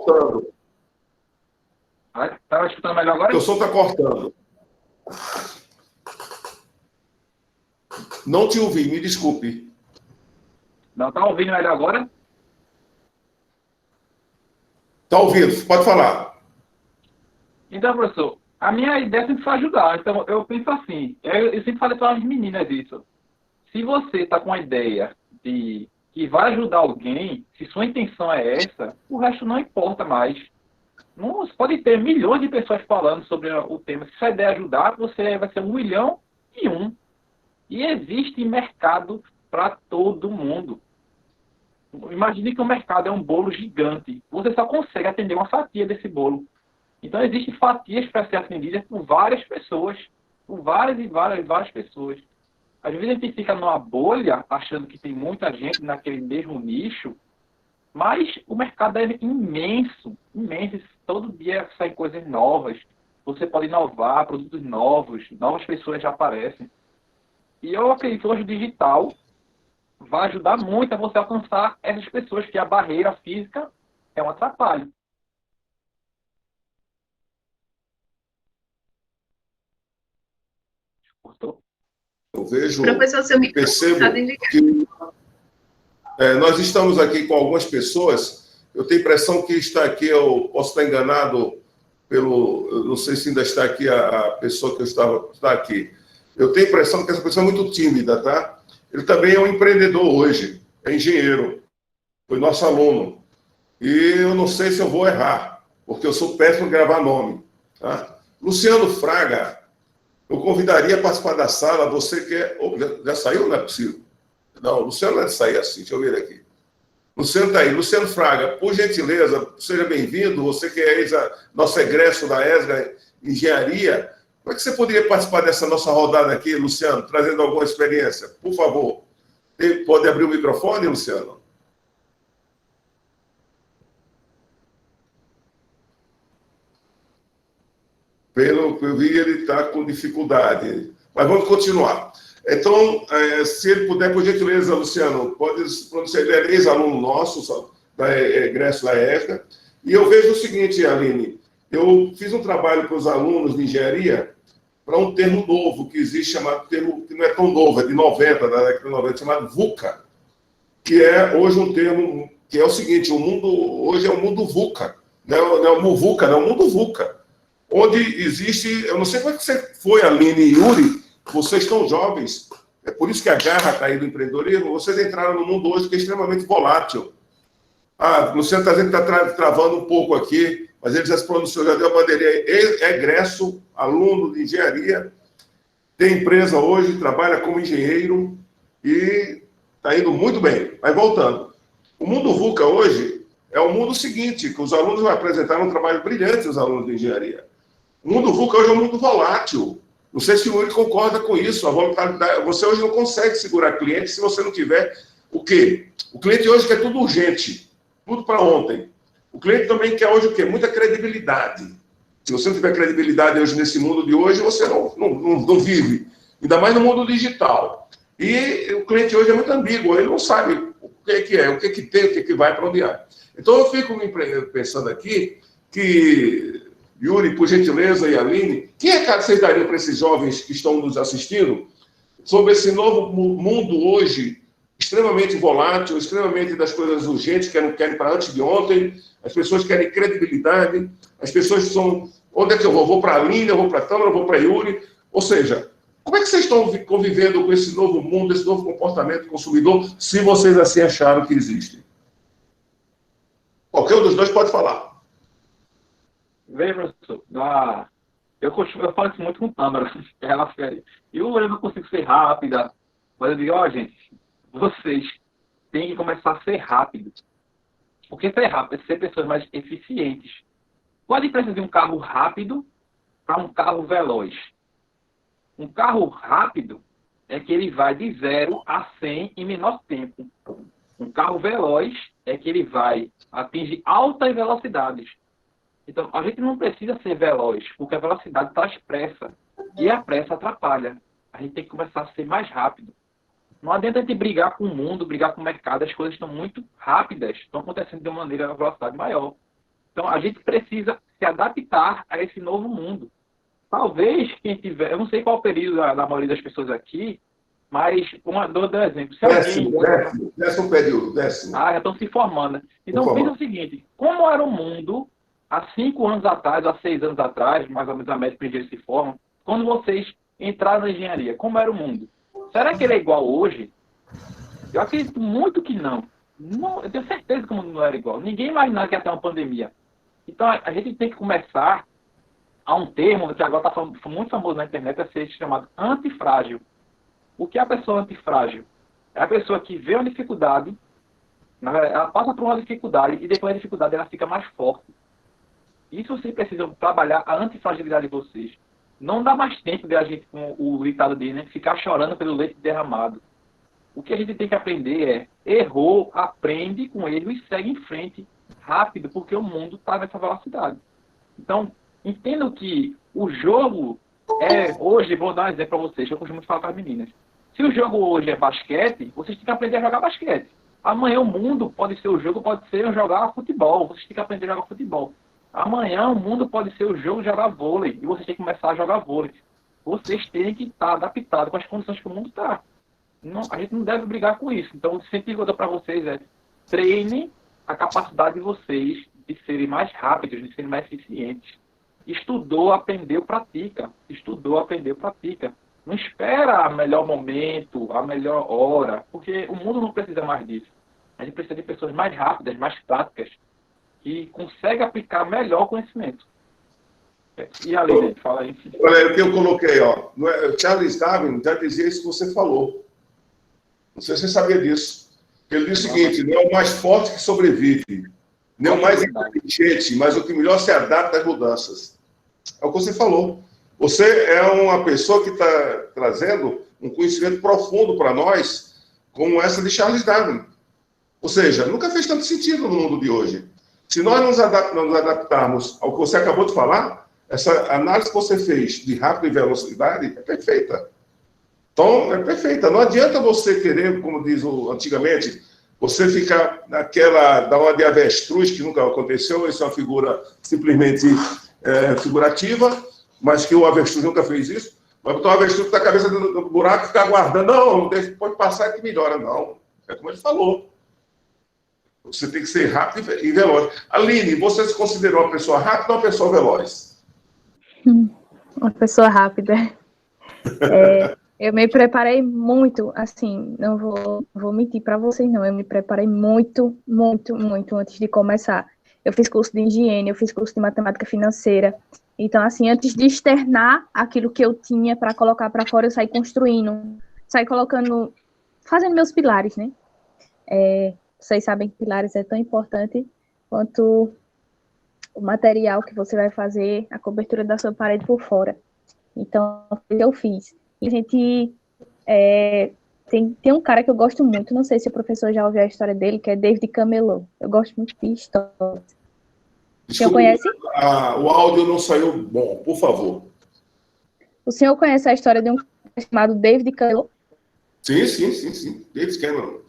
Estava escutando melhor agora? O som está cortando. Não te ouvi, me desculpe. Não, está ouvindo melhor agora? Está ouvindo, pode falar. Então, professor, a minha ideia sempre foi ajudar. Então, eu penso assim, eu sempre falei para as meninas isso. Se você está com a ideia de que vai ajudar alguém, se sua intenção é essa, o resto não importa mais. Não, você pode ter milhões de pessoas falando sobre o tema. Se sua ideia é ajudar, você vai ser 1.000.001. E existe mercado para todo mundo. Imagine que o mercado é um bolo gigante. Você só consegue atender uma fatia desse bolo. Então, existem fatias para ser atendidas por várias pessoas. Por várias e várias pessoas. Às vezes a gente fica numa bolha, achando que tem muita gente naquele mesmo nicho, mas o mercado é imenso, imenso. Todo dia saem coisas novas. Você pode inovar, produtos novos, novas pessoas já aparecem. E eu acredito que hoje o digital vai ajudar muito a você alcançar essas pessoas, que a barreira física é um atrapalho. Eu vejo, Professor, seu percebo microfone que nós estamos aqui com algumas pessoas. Eu tenho a impressão que está aqui, eu posso estar enganado eu não sei se ainda está aqui a pessoa que está aqui. Eu tenho a impressão que essa pessoa é muito tímida, tá? Ele também é um empreendedor hoje, é engenheiro, foi nosso aluno. E eu não sei se eu vou errar, porque eu sou péssimo em gravar nome. Tá? Luciano Fraga, eu convidaria a participar da sala, você que é... Oh, já saiu? Não é possível. Não, Luciano não é de sair assim, deixa eu ver aqui. Luciano está aí. Luciano Fraga, por gentileza, seja bem-vindo, você que é nosso egresso da ESGA Engenharia. Como é que você poderia participar dessa nossa rodada aqui, Luciano, trazendo alguma experiência? Por favor. Pode abrir o microfone, Luciano? Pelo que eu vi, ele está com dificuldade. Mas vamos continuar. Então, se ele puder, por gentileza, Luciano, pode se pronunciar. Ele é ex-aluno nosso, da egresso da ESGA. E eu vejo o seguinte, Aline, eu fiz um trabalho para os alunos de engenharia para um termo novo que existe, chamado termo que não é tão novo, é de 90, da década de 90, chamado VUCA, que é hoje um termo que é o seguinte: o mundo hoje é o mundo VUCA, não é o MUVUCA, não é o mundo VUCA, onde existe, eu não sei como é que você foi, Aline e Yuri, vocês estão jovens, é por isso que a garra está aí do empreendedorismo, vocês entraram no mundo hoje que é extremamente volátil. Luciano está dizendo que está travando um pouco aqui, mas ele já se pronunciou, já deu a bandeirinha aí. Egresso, aluno de engenharia, tem empresa hoje, trabalha como engenheiro e está indo muito bem. Mas voltando, o mundo VUCA hoje é o mundo seguinte, que os alunos vão apresentar um trabalho brilhante, os alunos de engenharia. O mundo VUCA hoje é um mundo volátil. Não sei se o Yuri concorda com isso. Você hoje não consegue segurar cliente se você não tiver O quê? O cliente hoje quer tudo urgente, tudo para ontem. O cliente também quer hoje o quê? Muita credibilidade. Se você não tiver credibilidade hoje nesse mundo de hoje, você não vive. Ainda mais no mundo digital. E o cliente hoje é muito ambíguo, ele não sabe o que é, o que tem, o que vai, para onde vai. Então eu fico pensando aqui que, Yuri, por gentileza, e Aline, que recado vocês dariam para esses jovens que estão nos assistindo sobre esse novo mundo hoje, extremamente volátil, extremamente das coisas urgentes, que não querem para antes de ontem, as pessoas querem credibilidade, as pessoas são, onde é que eu vou? Vou para a Aline, eu vou para a Tâmara, eu vou para a Yuri, ou seja, como é que vocês estão convivendo com esse novo mundo, esse novo comportamento consumidor, se vocês assim acharam que existe? Qualquer um dos dois pode falar. Veja, professor, eu falo isso muito com Tâmara, ela fere. Eu não consigo ser rápida, mas eu digo, gente, vocês têm que começar a ser rápidos. Porque ser rápido é ser pessoas mais eficientes. Qual a diferença de um carro rápido para um carro veloz? Um carro rápido é que ele vai de 0 a 100 em menor tempo. Um carro veloz é que ele vai atingir altas velocidades. Então, a gente não precisa ser veloz, porque a velocidade traz pressa. E a pressa atrapalha. A gente tem que começar a ser mais rápido. Não adianta a gente brigar com o mundo, brigar com o mercado, as coisas estão muito rápidas, estão acontecendo de uma maneira, velocidade maior. Então, a gente precisa se adaptar a esse novo mundo. Talvez quem tiver, eu não sei qual o período da maioria das pessoas aqui, mas dou um exemplo. Se décimo período. Já estão se formando. Então, pensa o seguinte, como era o mundo há 5 anos atrás, há 6 anos atrás, mais ou menos a média que engenheiros se formam, quando vocês entraram na engenharia, como era o mundo? Será que ele é igual hoje? Eu acredito muito que não. Eu tenho certeza que o mundo não era igual. Ninguém imaginava que ia ter uma pandemia. Então, a gente tem que começar a um termo que agora está muito famoso na internet, a ser chamado antifrágil. O que é a pessoa antifrágil? É a pessoa que vê uma dificuldade, ela passa por uma dificuldade e depois da dificuldade ela fica mais forte. Isso vocês precisam trabalhar a antifragilidade de vocês. Não dá mais tempo de a gente, com o ditado dele, né, ficar chorando pelo leite derramado. O que a gente tem que aprender é, errou, aprende com ele e segue em frente rápido, porque o mundo está nessa velocidade. Então, entendo que o jogo hoje, vou dar um exemplo para vocês, eu costumo falar para as meninas. Se o jogo hoje é basquete, vocês têm que aprender a jogar basquete. Amanhã o mundo pode ser o jogo, pode ser jogar futebol, vocês têm que aprender a jogar futebol. Amanhã o mundo pode ser o jogo de jogar vôlei, e vocês têm que começar a jogar vôlei. Vocês têm que estar adaptados com as condições que o mundo está. A gente não deve brigar com isso. Então, sempre que eu dou para vocês treinem a capacidade de vocês de serem mais rápidos, de serem mais eficientes. Estudou, aprendeu, pratica. Estudou, aprendeu, pratica. Não espera o melhor momento, a melhor hora, porque o mundo não precisa mais disso. A gente precisa de pessoas mais rápidas, mais práticas, que conseguem aplicar melhor o conhecimento. E a Aline, fala aí. Olha, o que eu coloquei, Charles Darwin já dizia isso que você falou. Não sei se você sabia disso. Ele diz o seguinte, não é o mais forte que sobrevive, nem o mais inteligente, mas o que melhor se adapta às mudanças. É o que você falou. Você é uma pessoa que está trazendo um conhecimento profundo para nós, como essa de Charles Darwin. Ou seja, nunca fez tanto sentido no mundo de hoje. Se nós nos adaptarmos ao que você acabou de falar, essa análise que você fez de rápido e velocidade é perfeita. Então, é perfeita. Não adianta você querer, como diz antigamente, você ficar dar uma de avestruz, que nunca aconteceu, isso é uma figura simplesmente figurativa, mas que o avestruz nunca fez isso. Mas botar o avestruz na cabeça do buraco e ficar aguardando. Não, pode passar que melhora. Não. É como ele falou. Você tem que ser rápido e veloz. Aline, você se considerou uma pessoa rápida ou uma pessoa veloz? Uma pessoa rápida. Eu me preparei muito, assim, não vou mentir para vocês, não. Eu me preparei muito, muito, muito antes de começar. Eu fiz curso de higiene, eu fiz curso de matemática financeira. Então, assim, antes de externar aquilo que eu tinha para colocar para fora, eu saí construindo, saí colocando, fazendo meus pilares, né? Vocês sabem que pilares é tão importante quanto o material que você vai fazer, a cobertura da sua parede por fora. Então, eu fiz. E a gente Tem um cara que eu gosto muito, não sei se o professor já ouviu a história dele, que é David Camelot. Eu gosto muito de história. O senhor Desculpe, conhece? o áudio não saiu bom, por favor. O senhor conhece a história de um cara chamado David Camelot? Sim. David Cameron.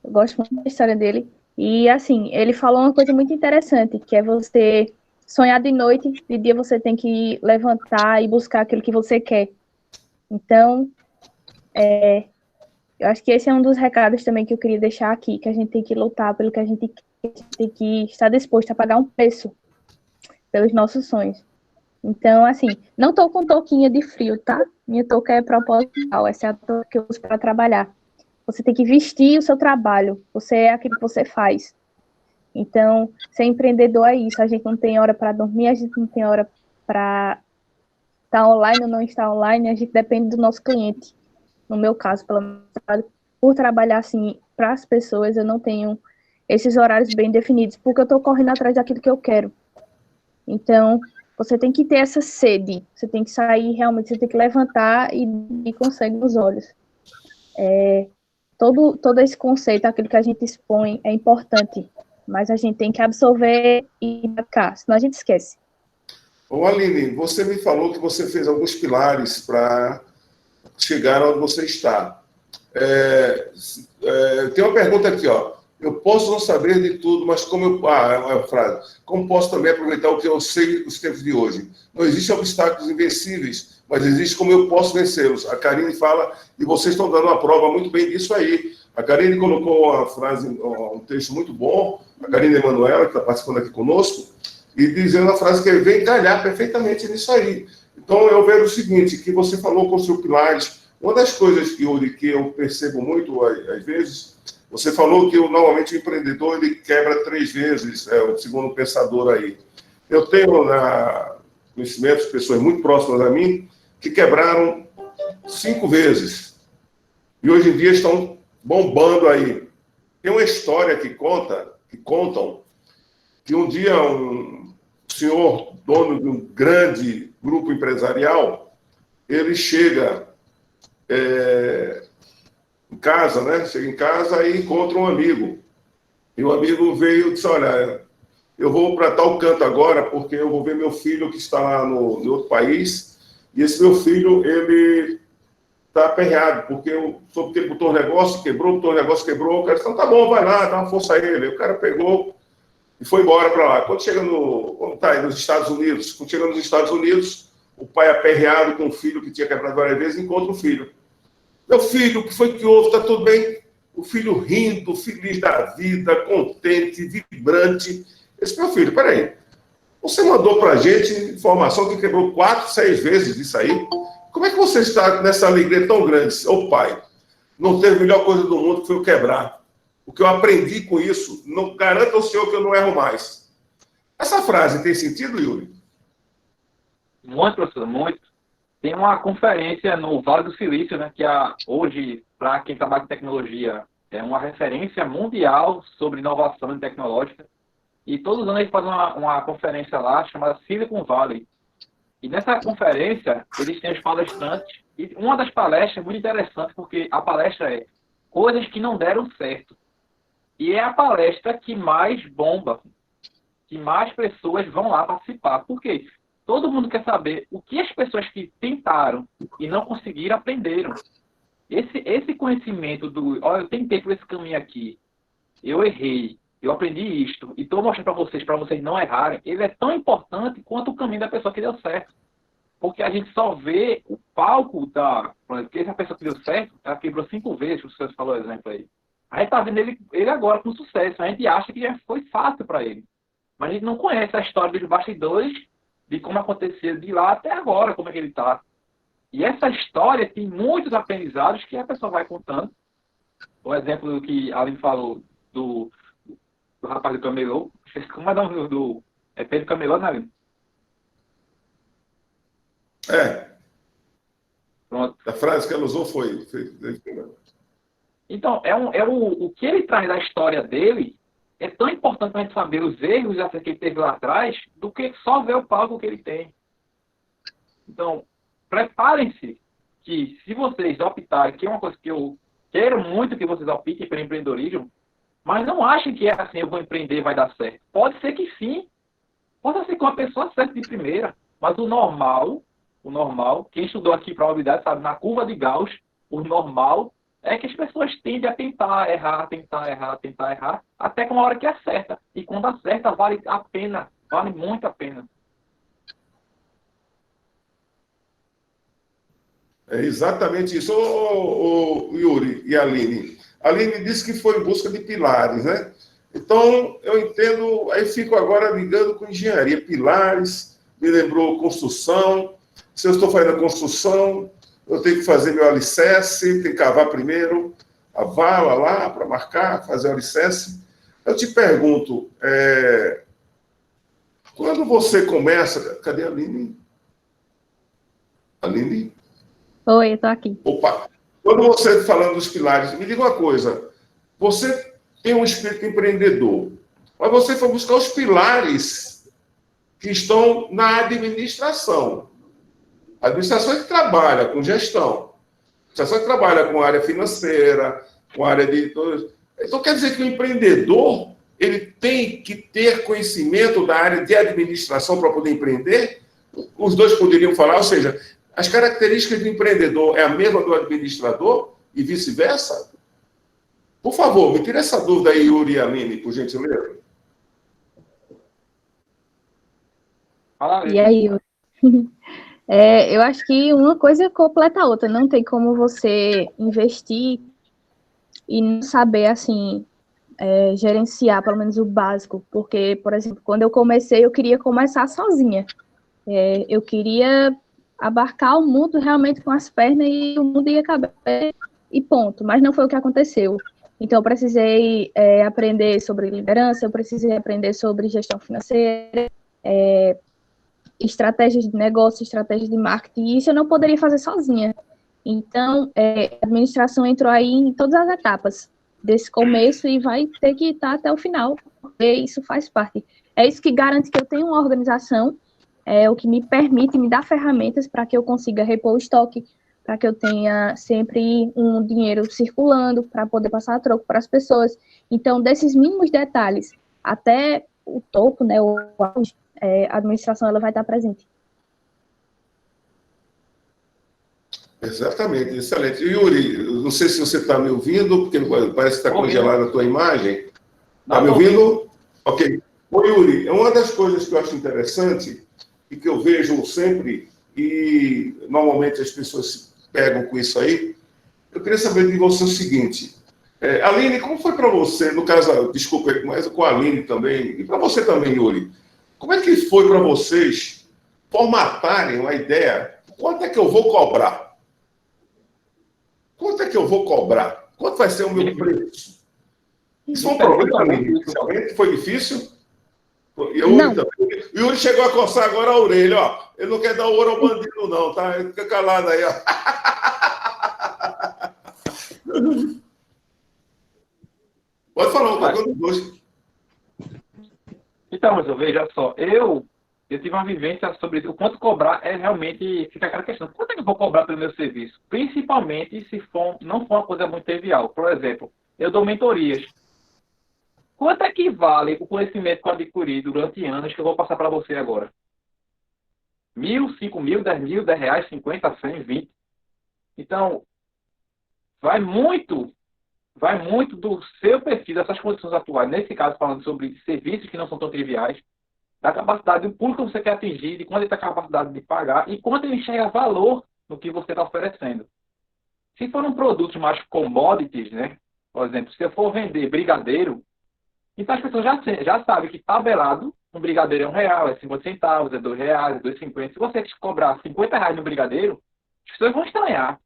Eu gosto muito da história dele. E, assim, ele falou uma coisa muito interessante, que é você sonhar de noite, de dia você tem que levantar e buscar aquilo que você quer. Então, eu acho que esse é um dos recados também que eu queria deixar aqui, que a gente tem que lutar pelo que a gente quer, a gente tem que estar disposto a pagar um preço pelos nossos sonhos. Então, assim, não tô com touquinha de frio, tá? Minha touca é proposital, essa é a touca que eu uso para trabalhar. Você tem que vestir o seu trabalho, você é aquilo que você faz. Então, ser empreendedor é isso, a gente não tem hora para dormir, a gente não tem hora para estar online ou não estar online, a gente depende do nosso cliente. No meu caso, por trabalhar assim para as pessoas, eu não tenho esses horários bem definidos, porque eu estou correndo atrás daquilo que eu quero. Então, você tem que ter essa sede, você tem que sair realmente, você tem que levantar e com sangue nos olhos. Todo esse conceito, aquilo que a gente expõe, é importante, mas a gente tem que absorver e marcar, senão a gente esquece. Ô, Aline, você me falou que você fez alguns pilares para chegar onde você está. Tem uma pergunta aqui, ó. Eu posso não saber de tudo, mas como eu... é uma frase. Como posso também aproveitar o que eu sei dos tempos de hoje? Não existem obstáculos invencíveis, mas existe como eu posso vencê-los. A Karine fala, e vocês estão dando uma prova muito bem disso aí. A Karine colocou uma frase, um texto muito bom, a Karine Emanuela, que está participando aqui conosco, e dizendo a frase que vem calhar perfeitamente nisso aí. Então, eu vejo o seguinte, que você falou com os seus pilares. Uma das coisas que eu percebo muito, às vezes, você falou que normalmente o empreendedor ele quebra 3 vezes, segundo o pensador aí. Eu tenho conhecimentos de pessoas muito próximas a mim que quebraram 5 vezes. E hoje em dia estão bombando aí. Tem uma história que contam que um dia um senhor, dono de um grande grupo empresarial, ele chega em casa, né? Chega em casa e encontra um amigo. E o amigo veio e disse, olha, eu vou para tal canto agora porque eu vou ver meu filho que está lá no outro país e esse meu filho, ele está aperreado porque eu soube que ele botou um negócio, quebrou, o cara disse, então tá bom, vai lá, dá uma força a ele. O cara pegou e foi embora para lá. Quando chega nos Estados Unidos, o pai aperreado com o filho que tinha quebrado várias vezes, encontra o filho. Meu filho, o que foi que houve? Está tudo bem? O filho rindo, feliz da vida, contente, vibrante. Esse meu filho, peraí, você mandou para a gente informação que quebrou 4, 6 vezes isso aí. Como é que você está nessa alegria tão grande? Ô pai, não teve a melhor coisa do mundo que foi eu quebrar. O que eu aprendi com isso, não garanta ao senhor que eu não erro mais. Essa frase tem sentido, Yuri? Muito, professor, muito. Tem uma conferência no Vale do Silício, né, que hoje, para quem trabalha com tecnologia, é uma referência mundial sobre inovação tecnológica. E todos os anos eles fazem uma conferência lá chamada Silicon Valley. E nessa conferência, eles têm os palestrantes. E uma das palestras é muito interessante, porque a palestra é coisas que não deram certo. E é a palestra que mais bomba, que mais pessoas vão lá participar. Por quê? Todo mundo quer saber o que as pessoas que tentaram e não conseguiram aprenderam. Esse conhecimento olha, eu tentei por esse caminho aqui, eu errei, eu aprendi isto, e estou mostrando para vocês não errarem, ele é tão importante quanto o caminho da pessoa que deu certo. Porque a gente só vê o palco porque essa pessoa que deu certo, ela quebrou 5 vezes, o senhor falou o exemplo aí. A gente está vendo ele agora com sucesso, a gente acha que já foi fácil para ele. Mas a gente não conhece a história dos bastidores, de como acontecia de lá até agora, como é que ele está. E essa história tem muitos aprendizados que a pessoa vai contando. O exemplo que a Aline falou do rapaz do camelô. Como é o nome é Pedro Camelô, né, Aline? Pronto. A frase que ela usou foi... Então, o que ele traz da história dele é tão importante para a gente saber os erros que ele teve lá atrás do que só ver o palco que ele tem. Então, preparem-se que, se vocês optarem, que é uma coisa que eu quero muito que vocês optem pelo empreendedorismo, mas não achem que é assim, eu vou empreender e vai dar certo. Pode ser que sim, pode ser com a pessoa certa de primeira, mas o normal, quem estudou aqui probabilidade sabe, na curva de Gauss, o normal é que as pessoas tendem a tentar errar, até que uma hora que acerta. E quando acerta, vale a pena, vale muito a pena. É exatamente isso. Ô, Yuri e Aline. A Aline disse que foi em busca de pilares, né? Então, eu entendo, aí fico agora ligando com engenharia. Pilares, me lembrou construção. Se eu estou fazendo a construção, eu tenho que fazer meu alicerce, tenho que cavar primeiro a vala lá para marcar, fazer o alicerce. Eu te pergunto, quando você começa... Cadê a Aline? Aline? Oi, eu tô aqui. Opa! Quando você falando dos pilares, me diga uma coisa. Você tem um espírito empreendedor, mas você foi buscar os pilares que estão na administração. A administração é que trabalha com gestão. A administração é que trabalha com área financeira, com área de... Então, quer dizer que o empreendedor ele tem que ter conhecimento da área de administração para poder empreender? Os dois poderiam falar, ou seja, as características do empreendedor é a mesma do administrador e vice-versa? Por favor, me tira essa dúvida aí, Yuri e Aline, por gentileza. E aí, Yuri? Eu acho que uma coisa completa a outra. Não tem como você investir e não saber, assim, gerenciar, pelo menos o básico. Porque, por exemplo, quando eu comecei, eu queria começar sozinha. Eu queria abarcar o mundo realmente com as pernas e o mundo ia caber e ponto. Mas não foi o que aconteceu. Então, eu precisei aprender sobre liderança, eu precisei aprender sobre gestão financeira, estratégias de negócio, estratégias de marketing, e isso eu não poderia fazer sozinha. Então, a administração entrou aí em todas as etapas desse começo e vai ter que estar até o final, porque isso faz parte. É isso que garante que eu tenho uma organização, o que me permite, me dá ferramentas para que eu consiga repor o estoque, para que eu tenha sempre um dinheiro circulando, para poder passar a troco para as pessoas. Então, desses mínimos detalhes até o topo, né, o auge, a administração ela vai estar presente. Exatamente, excelente. Yuri, não sei se você está me ouvindo, porque parece que está congelada a tua imagem. Está me ouvindo? Ok. Ô, Yuri, uma das coisas que eu acho interessante e que eu vejo sempre, e normalmente as pessoas se pegam com isso aí, eu queria saber de você o seguinte. Aline, como foi para você, no caso, desculpa, mas com a Aline também, e para você também, Yuri, como é que foi para vocês formatarem uma ideia? Quanto é que eu vou cobrar? Quanto é que eu vou cobrar? Quanto vai ser o meu preço? Isso foi um problema, Aline, inicialmente? Foi difícil? Yuri também. Yuri chegou a coçar agora a orelha, ó. Ele não quer dar ouro ao bandido, não, tá? Ele fica calado aí, ó. Pode falar, eu tô com dois. Então, mas veja só, eu tive uma vivência sobre o quanto cobrar realmente fica aquela questão. Quanto é que eu vou cobrar pelo meu serviço? Principalmente se não for uma coisa muito trivial. Por exemplo, eu dou mentorias. Quanto é que vale o conhecimento que eu adquiri durante anos que eu vou passar para você agora? 1.000, 5.000, 10.000, R$10, 50, 100, 20. Então, vai muito do seu perfil, dessas condições atuais, nesse caso falando sobre serviços que não são tão triviais, da capacidade do público que você quer atingir, de quanto ele tem a capacidade de pagar e quanto ele enxerga valor no que você está oferecendo. Se for um produto mais commodities, né? Por exemplo, se eu for vender brigadeiro, então as pessoas já sabem que tabelado, um brigadeiro é R$1, é 50 centavos, é R$2, é R$2,50. Se você cobrar R$50 no brigadeiro, as pessoas vão estranhar.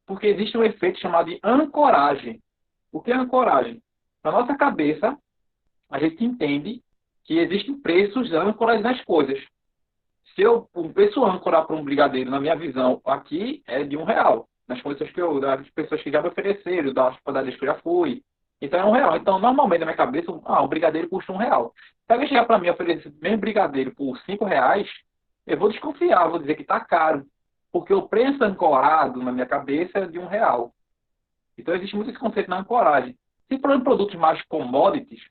Porque existe um efeito chamado de ancoragem. O que é ancoragem? Na nossa cabeça, a gente entende que existem preços âncoras nas coisas. Se o preço âncora para um brigadeiro, na minha visão, aqui é de R$1. Das pessoas que já me ofereceram, das padarias que eu já fui. Então é R$1. Então, normalmente, na minha cabeça, um brigadeiro custa R$1. Se alguém chegar para mim e oferecer o mesmo brigadeiro por R$5, eu vou desconfiar, vou dizer que está caro. Porque o preço ancorado na minha cabeça é de R$1. Então, existe muito esse conceito na ancoragem. Se for produtos mais commodities,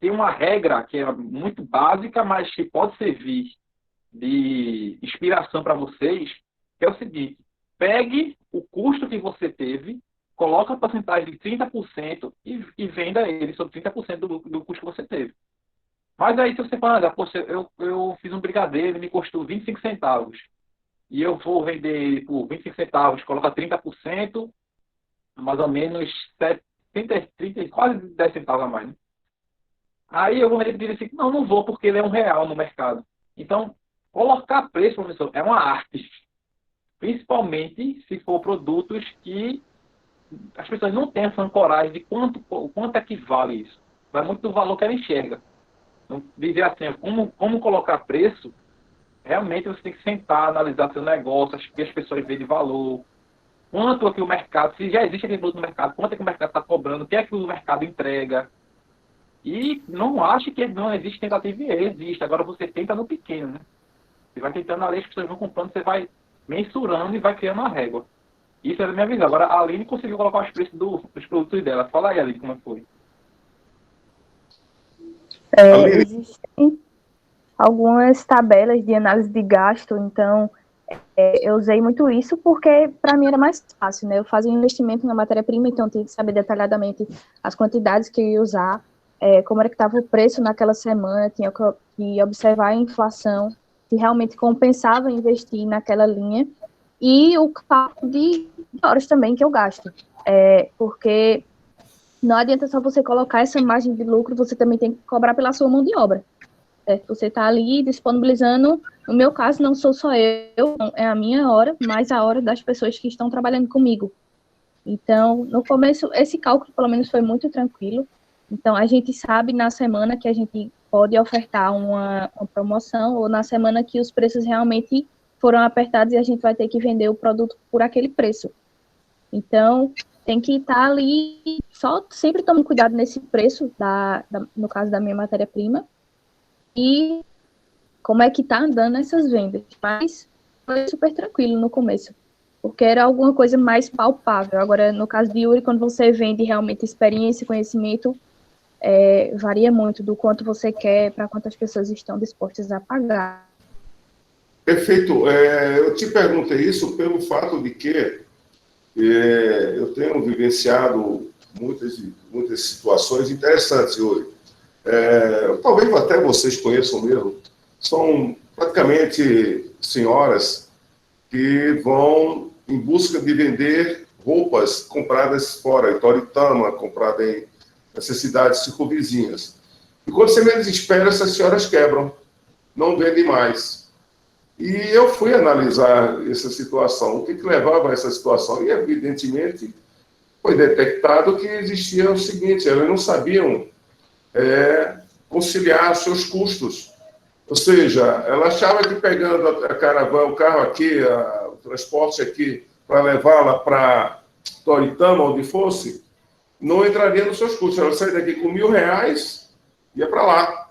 tem uma regra que é muito básica, mas que pode servir de inspiração para vocês, que é o seguinte: pegue o custo que você teve, coloque a porcentagem de 30% e venda ele sobre 30% do custo que você teve. Mas aí, se você fala, eu fiz um brigadeiro, ele me custou 25 centavos, e eu vou vender ele por 25 centavos, coloca 30%, mais ou menos 30, quase 10 centavos a mais, né? Aí eu vou dizer assim, não vou, porque ele é R$1 no mercado. Então, colocar preço, professor, é uma arte. Principalmente se for produtos que as pessoas não têm essa coragem de quanto é que vale isso. Vai muito do valor que ela enxerga. Então, dizer assim, como colocar preço, realmente você tem que sentar, analisar seu negócio, o que as pessoas veem de valor, quanto é que o mercado, se já existe aquele produto no mercado, quanto é que o mercado está cobrando, o que é que o mercado entrega. E não ache que não existe tentativa e erro, existe. Agora você tenta no pequeno, né? Você vai tentando ali, as pessoas vão comprando, você vai mensurando e vai criando uma régua. Isso é a minha visão. Agora, a Aline conseguiu colocar os preços dos produtos dela. Fala aí, Aline, como foi. Existem algumas tabelas de análise de gasto, então eu usei muito isso porque para mim era mais fácil, né? Eu fazia um investimento na matéria-prima, então eu tinha que saber detalhadamente as quantidades que eu ia usar, como era que estava o preço naquela semana, tinha que observar a inflação, se realmente compensava investir naquela linha, e o cálculo de horas também que eu gasto, porque não adianta só você colocar essa margem de lucro, você também tem que cobrar pela sua mão de obra. Você está ali disponibilizando, no meu caso, não sou só eu, é a minha hora, mas a hora das pessoas que estão trabalhando comigo. Então, no começo, esse cálculo, pelo menos, foi muito tranquilo. Então, a gente sabe na semana que a gente pode ofertar uma promoção, ou na semana que os preços realmente foram apertados e a gente vai ter que vender o produto por aquele preço. Então, tem que estar ali, só sempre tomando cuidado nesse preço, no caso da minha matéria-prima, e como é que está andando essas vendas. Mas foi super tranquilo no começo, porque era alguma coisa mais palpável. Agora, no caso de Yuri, quando você vende realmente experiência e conhecimento, varia muito do quanto você quer, para quantas pessoas estão dispostas a pagar. Perfeito. Eu te perguntei isso pelo fato de que eu tenho vivenciado muitas situações interessantes, Yuri. Talvez até vocês conheçam mesmo. São praticamente senhoras que vão em busca de vender roupas compradas fora, em Toritama, compradas em necessidades circunvizinhas. E quando você menos espera, essas senhoras quebram, não vendem mais. E eu fui analisar essa situação, o que levava a essa situação, e evidentemente foi detectado que existia o seguinte: elas não sabiam conciliar seus custos. Ou seja, ela achava que pegando a caravana, o carro aqui, o transporte aqui, para levá-la para Toritama, onde fosse, não entraria nos seus custos. Ela saía daqui com R$1.000, ia para lá.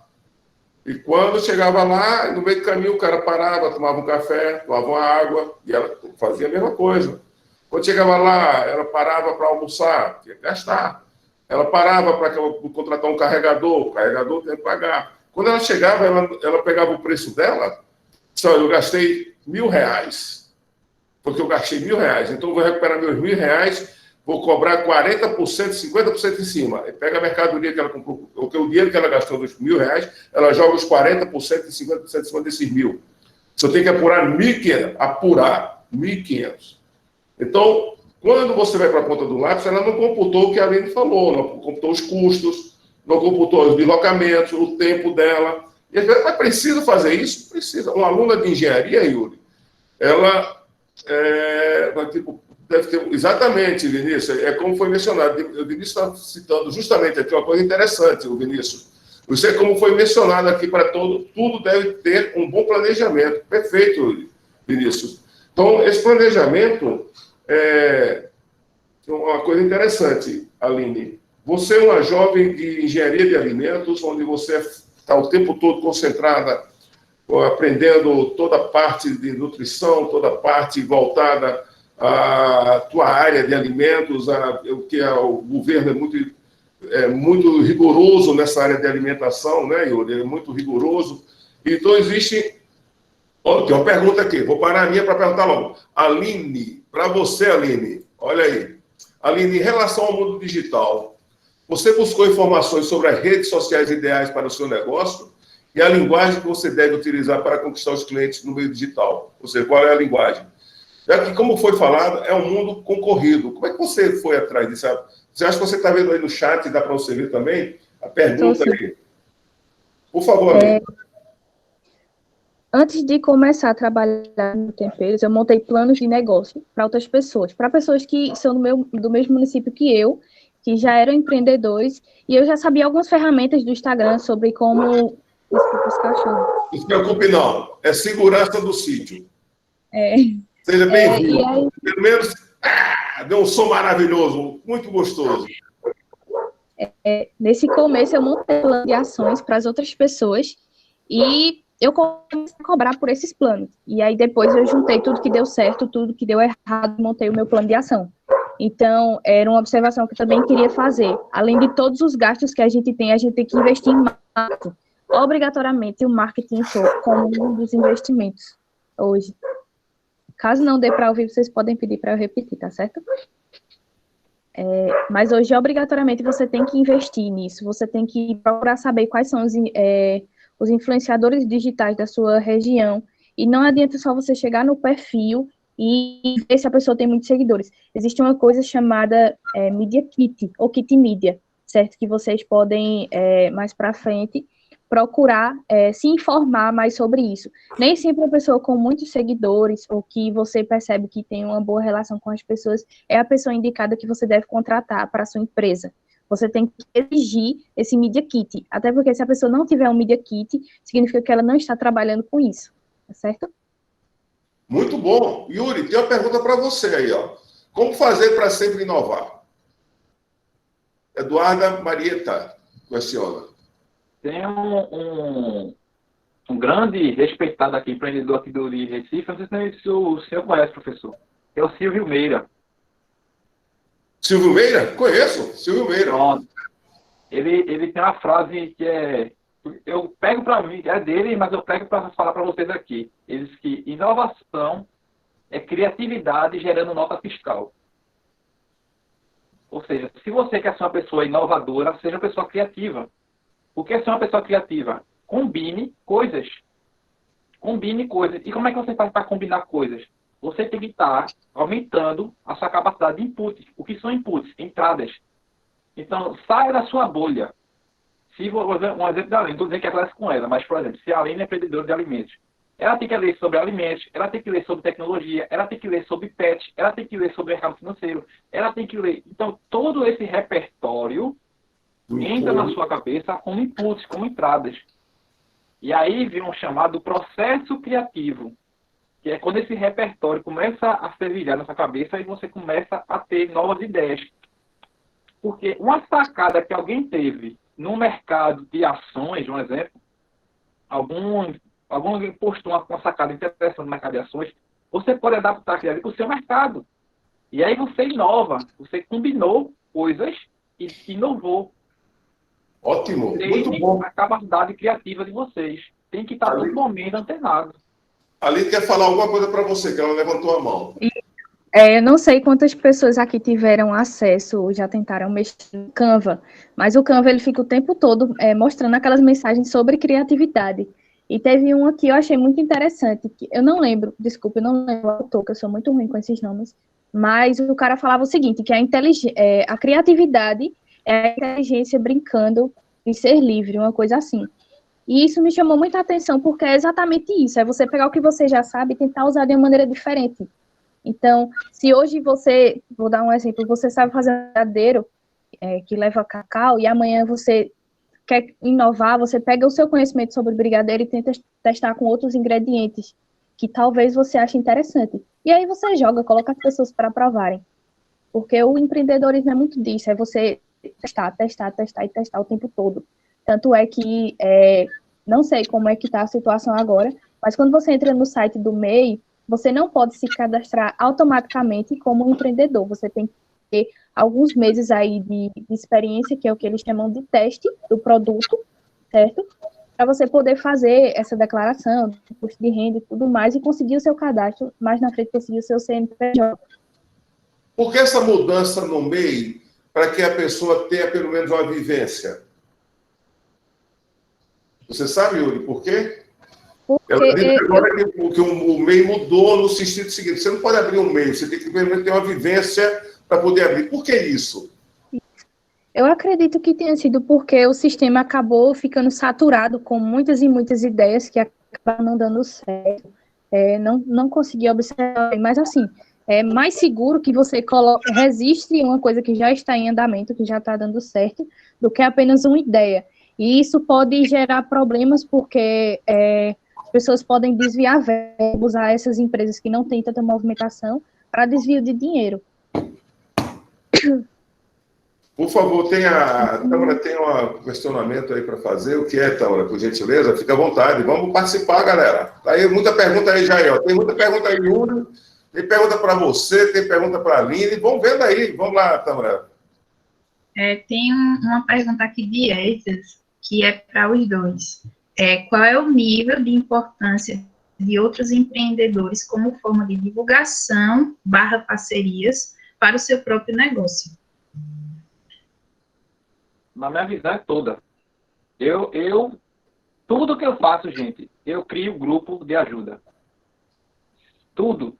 E quando chegava lá, no meio do caminho, o cara parava, tomava um café, tomava uma água, e ela fazia a mesma coisa. Quando chegava lá, ela parava para almoçar, tinha que gastar. Ela parava para contratar um carregador, o carregador tinha que pagar. Quando ela chegava, ela pegava o preço dela, disse: olha, eu gastei R$1.000, porque eu gastei R$1.000, então eu vou recuperar meus R$1.000, vou cobrar 40%, 50% em cima. E pega a mercadoria que ela comprou, o dinheiro que ela gastou dos R$1.000, ela joga os 40% e 50% em cima desses 1.000. Você tem que apurar 1.500. Então, quando você vai para a ponta do lápis, ela não computou o que a Aline falou, não computou os custos, não computou os deslocamentos, o tempo dela. E às vezes, mas precisa fazer isso? Precisa. Uma aluna de engenharia, Yuri, ela deve ter, exatamente, Vinícius, como foi mencionado. O Vinícius está citando justamente aqui uma coisa interessante, o Vinícius. Você, como foi mencionado aqui para tudo deve ter um bom planejamento. Perfeito, Vinícius. Então, esse planejamento é uma coisa interessante, Aline. Você é uma jovem de engenharia de alimentos, onde você está o tempo todo concentrada aprendendo toda a parte de nutrição, toda a parte voltada à tua área de alimentos, o governo é muito rigoroso nessa área de alimentação, né, Yuri? É muito rigoroso. Então, existe... Oh, tem uma pergunta aqui, vou parar a minha para perguntar logo. Aline, para você, Aline, olha aí. Aline, em relação ao mundo digital, você buscou informações sobre as redes sociais ideais para o seu negócio e a linguagem que você deve utilizar para conquistar os clientes no meio digital? Ou seja, qual é a linguagem? Já que, como foi falado, é um mundo concorrido. Como é que você foi atrás disso? Você acha que você está vendo aí no chat, dá para você ver também? A pergunta aí. Por favor, Aline. Antes de começar a trabalhar no Temperos, eu montei planos de negócio para outras pessoas, para pessoas que são do mesmo município que eu, que já eram empreendedores, e eu já sabia algumas ferramentas do Instagram sobre como... Desculpa os cachorros. Não se preocupe, não. É segurança do sítio. Seja bem-vindo. Pelo menos, deu um som maravilhoso, muito gostoso. Nesse começo, eu montei plano de ações para as outras pessoas, e eu comecei a cobrar por esses planos. E aí, depois, eu juntei tudo que deu certo, tudo que deu errado, montei o meu plano de ação. Então, era uma observação que eu também queria fazer. Além de todos os gastos que a gente tem que investir em marketing. Obrigatoriamente, o marketing entrou como um dos investimentos hoje. Caso não dê para ouvir, vocês podem pedir para eu repetir, tá certo? Mas hoje, obrigatoriamente, você tem que investir nisso. Você tem que procurar saber quais são os influenciadores digitais da sua região. E não adianta só você chegar no perfil e ver se a pessoa tem muitos seguidores. Existe uma coisa chamada Media Kit, ou Kit Media, certo? Que vocês podem, mais para frente, procurar se informar mais sobre isso. Nem sempre a pessoa com muitos seguidores, ou que você percebe que tem uma boa relação com as pessoas, é a pessoa indicada que você deve contratar para a sua empresa. Você tem que exigir esse Media Kit, até porque se a pessoa não tiver um Media Kit, significa que ela não está trabalhando com isso, tá certo? Muito bom. Yuri, tem uma pergunta para você aí, ó. Como fazer para sempre inovar? Eduarda Marieta questiona. Tem um grande respeitado aqui, empreendedor aqui do Recife, não sei se o senhor conhece, professor. É o Silvio Meira. Silvio Meira? Conheço, Silvio Meira. Pronto. Ele tem uma frase que eu pego para mim, é dele, mas eu pego para falar para vocês aqui. Ele diz que inovação é criatividade gerando nota fiscal. Ou seja, se você quer ser uma pessoa inovadora, seja uma pessoa criativa. O que é ser uma pessoa criativa? Combine coisas. Combine coisas. E como é que você faz para combinar coisas? Você tem que estar aumentando a sua capacidade de input. O que são inputs? Entradas. Então, saia da sua bolha. Se vou fazer um exemplo da Aline, não estou dizendo que acontece com ela, mas, por exemplo, se a Aline é empreendedora de alimentos, ela tem que ler sobre alimentos, ela tem que ler sobre tecnologia, ela tem que ler sobre pet, ela tem que ler sobre mercado financeiro, ela tem que ler... Então, todo esse repertório entra na sua cabeça como inputs, como entradas. E aí vem um chamado processo criativo, que é quando esse repertório começa a fervilhar na sua cabeça e você começa a ter novas ideias. Porque uma sacada que alguém teve no mercado de ações, um exemplo, alguém postou uma sacada interessante no mercado de ações, você pode adaptar aquilo para o seu mercado. E aí você inova, você combinou coisas e inovou. Ótimo, muito bom. A capacidade criativa de vocês. Tem que estar todo momento antenado. Aline quer falar alguma coisa para você, que ela levantou a mão. Eu não sei quantas pessoas aqui tiveram acesso ou já tentaram mexer no Canva, mas o Canva ele fica o tempo todo mostrando aquelas mensagens sobre criatividade. E teve um aqui que eu achei muito interessante, que eu não lembro, desculpa, eu não lembro o autor, que eu sou muito ruim com esses nomes, mas o cara falava o seguinte, que a criatividade é a inteligência brincando em ser livre, uma coisa assim. E isso me chamou muita atenção, porque é exatamente isso, é você pegar o que você já sabe e tentar usar de uma maneira diferente. Então, se hoje você, vou dar um exemplo, você sabe fazer um brigadeiro que leva cacau, e amanhã você quer inovar, você pega o seu conhecimento sobre brigadeiro e tenta testar com outros ingredientes, que talvez você ache interessante. E aí você joga, coloca as pessoas para provarem. Porque o empreendedorismo é muito disso, é você testar e testar o tempo todo. Tanto é que Não sei como é que está a situação agora, mas quando você entra no site do MEI, você não pode se cadastrar automaticamente como empreendedor. Você tem que ter alguns meses aí de experiência, que é o que eles chamam de teste do produto, certo? Para você poder fazer essa declaração de custo de renda e tudo mais, e conseguir o seu cadastro, mais na frente conseguir o seu CNPJ. Por que essa mudança no MEI para que a pessoa tenha pelo menos uma vivência? Você sabe, Yuri, por quê? Ela disse agora que o MEI mudou no sentido seguinte: você não pode abrir um MEI, você tem que pelo menos ter uma vivência para poder abrir. Por que isso? Eu acredito que tenha sido porque o sistema acabou ficando saturado com muitas e muitas ideias que acabaram não dando certo. Não consegui observar, mas assim, é mais seguro que você registre uma coisa que já está em andamento, que já está dando certo, do que apenas uma ideia. E isso pode gerar problemas porque as pessoas podem desviar verbas, usar essas empresas que não têm tanta movimentação para desvio de dinheiro. Por favor, a Tâmara tem um questionamento aí para fazer. O que é, Tâmara, por gentileza? Fica à vontade. Vamos participar, galera. Tá aí muita pergunta aí, Jair. Tem muita pergunta aí, Yuri. Tem pergunta para você, tem pergunta para a Aline. Vamos vendo aí. Vamos lá, Tâmara. Tem uma pergunta aqui de Esdras, que é para os dois. Qual é o nível de importância de outros empreendedores como forma de divulgação / parcerias para o seu próprio negócio? Na minha visão é toda. Tudo que eu faço, gente, eu crio grupo de ajuda. Tudo.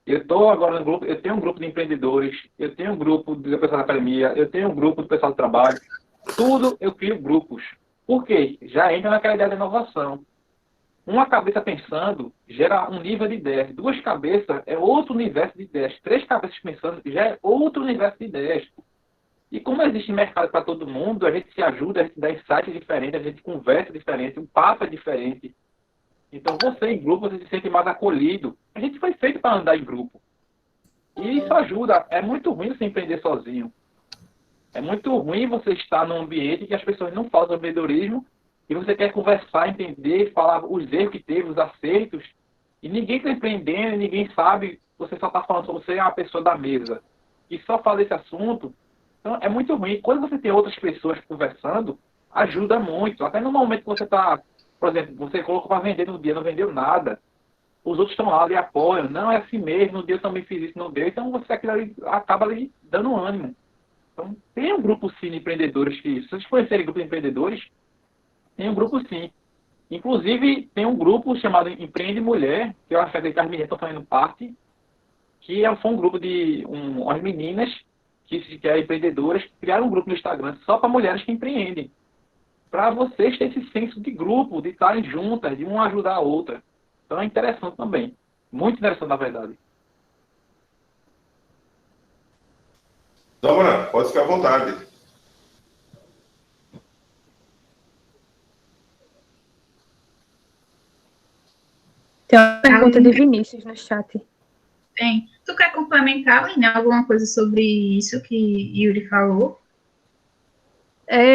Eu estou agora no grupo, eu tenho um grupo de empreendedores, eu tenho um grupo do pessoal da academia, eu tenho um grupo do pessoal do trabalho. Tudo eu crio grupos. Por quê? Já entra naquela ideia de inovação. Uma cabeça pensando gera um nível de ideias. 2 cabeças é outro universo de ideias. 3 cabeças pensando já é outro universo de ideias. E como existe mercado para todo mundo, a gente se ajuda, a gente dá insights diferentes, a gente conversa diferente, o papo é diferente. Então você em grupo, você se sente mais acolhido. A gente foi feito para andar em grupo. E isso ajuda. É muito ruim você empreender sozinho. É muito ruim você estar num ambiente que as pessoas não fazem empreendedorismo e você quer conversar, entender, falar os erros que teve, os acertos, e ninguém está empreendendo, ninguém sabe, você só está falando sobre você é uma pessoa da mesa. E só fala desse assunto. Então, é muito ruim. Quando você tem outras pessoas conversando, ajuda muito. Até no momento que você está, por exemplo, você colocou para vender no dia, não vendeu nada. Os outros estão lá e apoiam. Não, é assim mesmo, no dia eu também fiz isso, não deu. Então, você acaba ali dando ânimo. Então, tem um grupo sim de empreendedores que, se vocês conhecerem grupo de empreendedores, tem um grupo sim. Inclusive, tem um grupo chamado Empreende Mulher, que eu acho que as meninas estão fazendo parte, que foi um grupo de umas meninas que é empreendedoras, que criaram um grupo no Instagram só para mulheres que empreendem. Para vocês terem esse senso de grupo, de estarem juntas, de uma ajudar a outra. Então é interessante também. Muito interessante, na verdade. Tâmara, pode ficar à vontade. Tem uma pergunta de Vinícius no chat. Tem. Tu quer complementar, Aline, alguma coisa sobre isso que Yuri falou?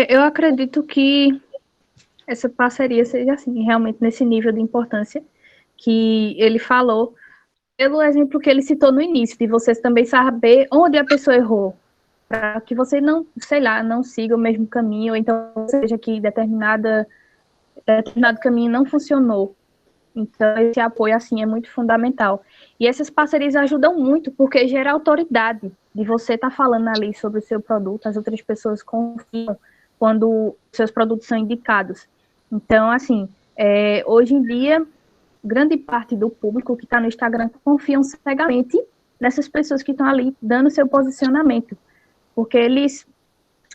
Eu acredito que essa parceria seja assim, realmente nesse nível de importância que ele falou, pelo exemplo que ele citou no início, de vocês também saber onde a pessoa errou, para que você não, sei lá, não siga o mesmo caminho, ou então seja que determinado caminho não funcionou. Então, esse apoio, assim, é muito fundamental. E essas parcerias ajudam muito, porque gera autoridade de você estar falando ali sobre o seu produto, as outras pessoas confiam quando seus produtos são indicados. Então, assim, hoje em dia, grande parte do público que está no Instagram confiam cegamente nessas pessoas que estão ali dando seu posicionamento, porque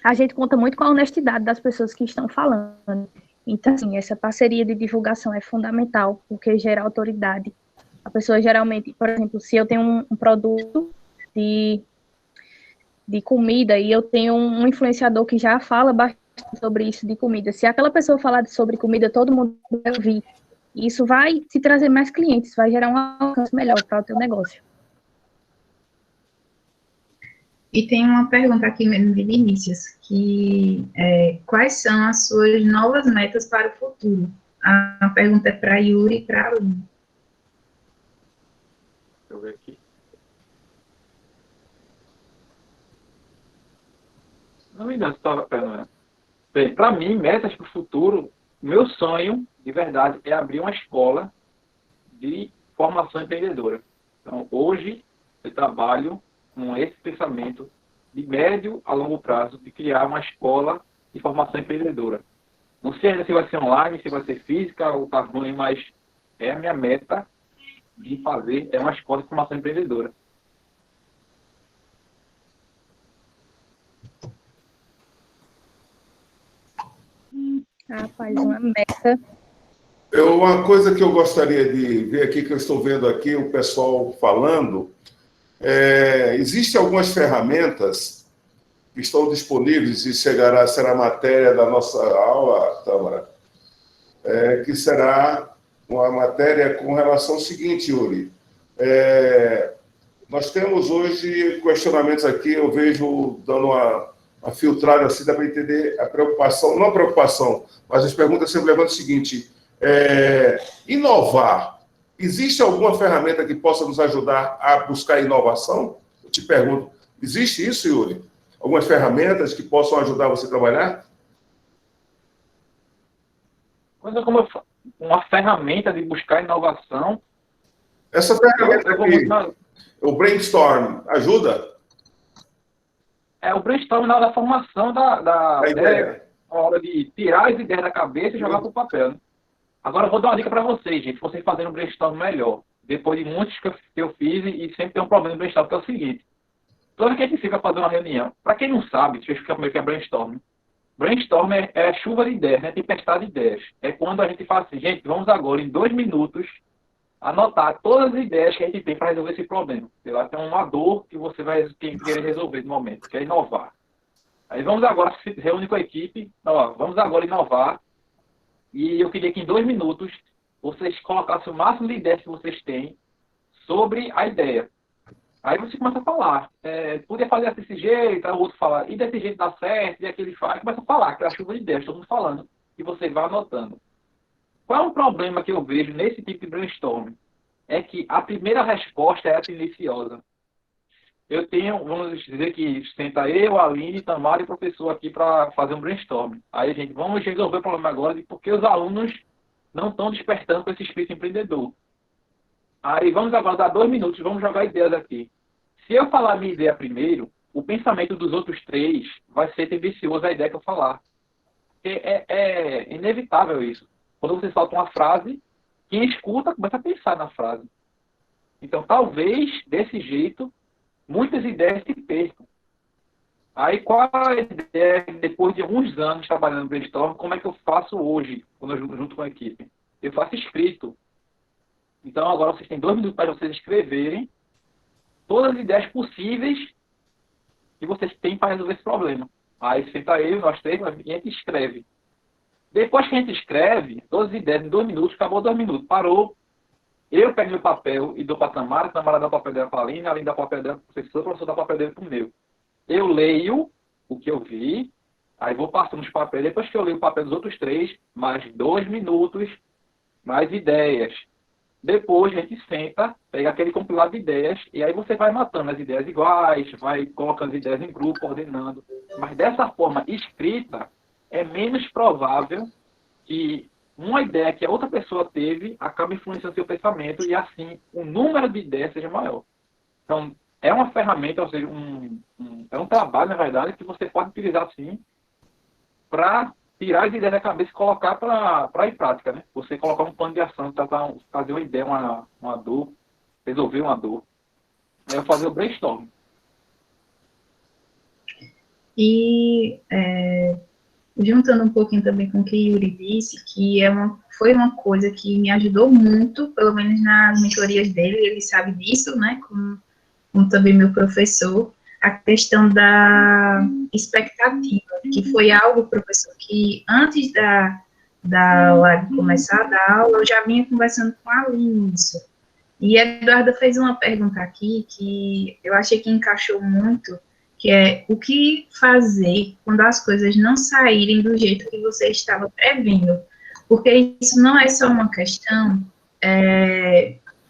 a gente conta muito com a honestidade das pessoas que estão falando. Então, assim, essa parceria de divulgação é fundamental, porque gera autoridade. A pessoa geralmente, por exemplo, se eu tenho um produto de comida e eu tenho um influenciador que já fala bastante sobre isso de comida, se aquela pessoa falar sobre comida, todo mundo vai ouvir. Isso vai te trazer mais clientes, vai gerar um alcance melhor para o teu negócio. E tem uma pergunta aqui mesmo de Vinícius, que quais são as suas novas metas para o futuro? A pergunta é para Yuri e para a Aline. Deixa eu ver aqui. Não me engano, bem, para mim, metas para o futuro, meu sonho, de verdade, é abrir uma escola de formação empreendedora. Então, hoje, eu trabalho com esse pensamento de médio a longo prazo de criar uma escola de formação empreendedora. Não sei ainda se vai ser online, se vai ser física ou carbono, mas é a minha meta de fazer uma escola de formação empreendedora. Rapaz, uma meta. Uma coisa que eu gostaria de ver aqui, que eu estou vendo aqui o pessoal falando, existem algumas ferramentas que estão disponíveis e será matéria da nossa aula, Tâmara, que será uma matéria com relação ao seguinte, Yuri. Nós temos hoje questionamentos aqui, eu vejo dando uma filtrada assim, dá para entender a preocupação, não a preocupação, mas as perguntas sempre levantam o seguinte: inovar. Existe alguma ferramenta que possa nos ajudar a buscar inovação? Eu te pergunto, existe isso, Yuri? Algumas ferramentas que possam ajudar você a trabalhar? Coisa como uma ferramenta de buscar inovação. Essa ferramenta aqui, o brainstorm, ajuda? O brainstorm na hora da formação da ideia, na hora de tirar as ideias da cabeça e jogar para o papel. Né? Agora, eu vou dar uma dica para vocês, gente, vocês fazerem um brainstorm melhor. Depois de muitos que eu fiz, e sempre tem um problema no brainstorm, que é o seguinte. Toda vez que a gente fica fazendo uma reunião, para quem não sabe, deixa eu explicar como é que é brainstorm. Brainstorm é chuva de ideias, né? Tempestade de ideias. É quando a gente fala assim, gente, vamos agora, em 2 minutos, anotar todas as ideias que a gente tem para resolver esse problema. Sei lá, tem uma dor que você vai querer resolver no momento, que é inovar. Aí vamos agora, se reúne com a equipe, vamos agora inovar. E eu queria que em 2 minutos vocês colocassem o máximo de ideias que vocês têm sobre a ideia. Aí você começa a falar. Podia fazer desse jeito, aí o outro fala, e desse jeito dá certo, e aquele faz. Começa a falar, aquela chuva de ideias, todo mundo falando. E você vai anotando. Qual é o problema que eu vejo nesse tipo de brainstorming? É que a primeira resposta é a tendenciosa. Eu tenho, vamos dizer que senta eu, a Aline, Tamara e o professor aqui para fazer um brainstorming. Aí, gente, vamos resolver o problema agora de porque os alunos não estão despertando com esse espírito empreendedor. Aí, vamos agora dar 2 minutos, vamos jogar ideias aqui. Se eu falar a minha ideia primeiro, o pensamento dos outros 3 vai ser tendencioso à ideia que eu falar. Porque é inevitável isso. Quando você solta uma frase, quem escuta começa a pensar na frase. Então, talvez, desse jeito, muitas ideias se percam. Aí, qual a ideia, depois de alguns anos trabalhando no brainstorm, como é que eu faço hoje, quando eu junto com a equipe? Eu faço escrito. Então, agora vocês têm 2 minutos para vocês escreverem todas as ideias possíveis que vocês têm para resolver esse problema. Aí, senta eu, nós 3, e a gente escreve. Depois que a gente escreve, todas as ideias em 2 minutos, acabou 2 minutos, parou. Eu pego meu papel e dou para a Tamara dá o papel dela para a Aline, a Aline dá o papel dela para o professor dá o papel dele para o meu. Eu leio o que eu vi, aí vou passando os papéis. Depois que eu leio o papel dos outros 3, mais 2 minutos, mais ideias. Depois a gente senta, pega aquele compilado de ideias, e aí você vai matando as ideias iguais, vai colocando as ideias em grupo, ordenando. Mas dessa forma escrita, é menos provável que uma ideia que a outra pessoa teve acabe influenciando seu pensamento e assim o número de ideias seja maior. Então, é uma ferramenta, ou seja, é um trabalho, na verdade, que você pode utilizar sim para tirar as ideias da cabeça e colocar para ir em prática, né? Você colocar um plano de ação, fazer uma ideia, uma dor, resolver uma dor. Aí eu fazer o brainstorm. E juntando um pouquinho também com o que Yuri disse, que foi uma coisa que me ajudou muito, pelo menos nas mentorias dele, ele sabe disso, né, como também meu professor, a questão da expectativa, que foi algo, professor, que antes da live começar a dar aula, eu já vinha conversando com a Aline isso. E a Eduarda fez uma pergunta aqui que eu achei que encaixou muito, que é o que fazer quando as coisas não saírem do jeito que você estava prevendo. Porque isso não é só uma questão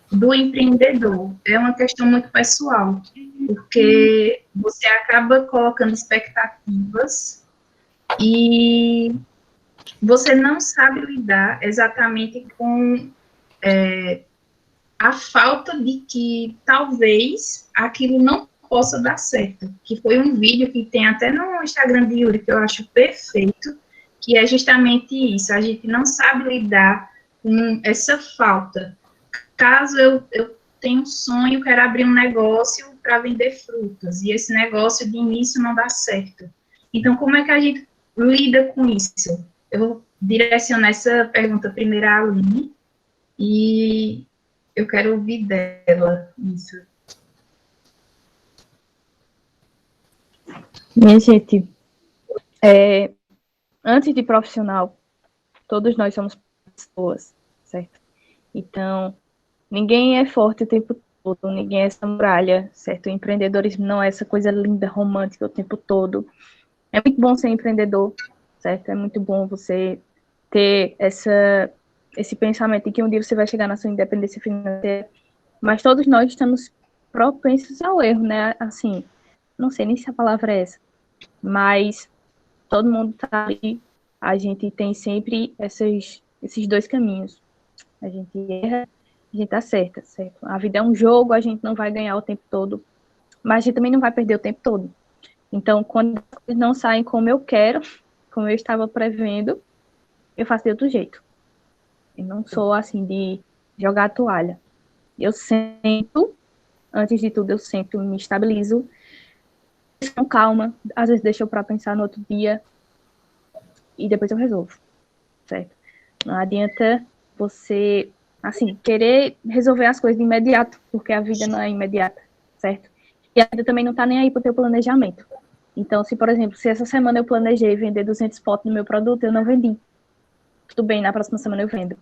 do empreendedor, é uma questão muito pessoal, porque você acaba colocando expectativas e você não sabe lidar exatamente com a falta de que talvez aquilo não possa dar certo, que foi um vídeo que tem até no Instagram de Yuri, que eu acho perfeito, que é justamente isso, a gente não sabe lidar com essa falta. Caso eu tenha um sonho, quero abrir um negócio para vender frutas, e esse negócio de início não dá certo. Então, como é que a gente lida com isso? Eu vou direcionar essa pergunta primeiro à Aline, e eu quero ouvir dela isso. Minha gente, antes de profissional, todos nós somos pessoas, certo? Então, ninguém é forte o tempo todo, ninguém é essa muralha, certo? O empreendedorismo não é essa coisa linda, romântica o tempo todo. É muito bom ser empreendedor, certo? É muito bom você ter esse pensamento de que um dia você vai chegar na sua independência financeira, mas todos nós estamos propensos ao erro, né? Assim, não sei nem se a palavra é essa, mas todo mundo tá ali, a gente tem sempre esses dois caminhos. A gente erra, a gente acerta, certo? A vida é um jogo, a gente não vai ganhar o tempo todo, mas a gente também não vai perder o tempo todo. Então, quando as coisas não saem como eu quero, como eu estava prevendo, eu faço de outro jeito. Eu não sou, assim, de jogar a toalha. Eu sento, antes de tudo, eu sento, me estabilizo, com calma, às vezes deixo para pensar no outro dia, e depois eu resolvo, certo? Não adianta você, assim, querer resolver as coisas de imediato, porque a vida não é imediata, certo? E a vida também não tá nem aí pro teu planejamento. Então, se, por exemplo, se essa semana eu planejei vender 200 potes no meu produto, eu não vendi. Tudo bem, na próxima semana eu vendo.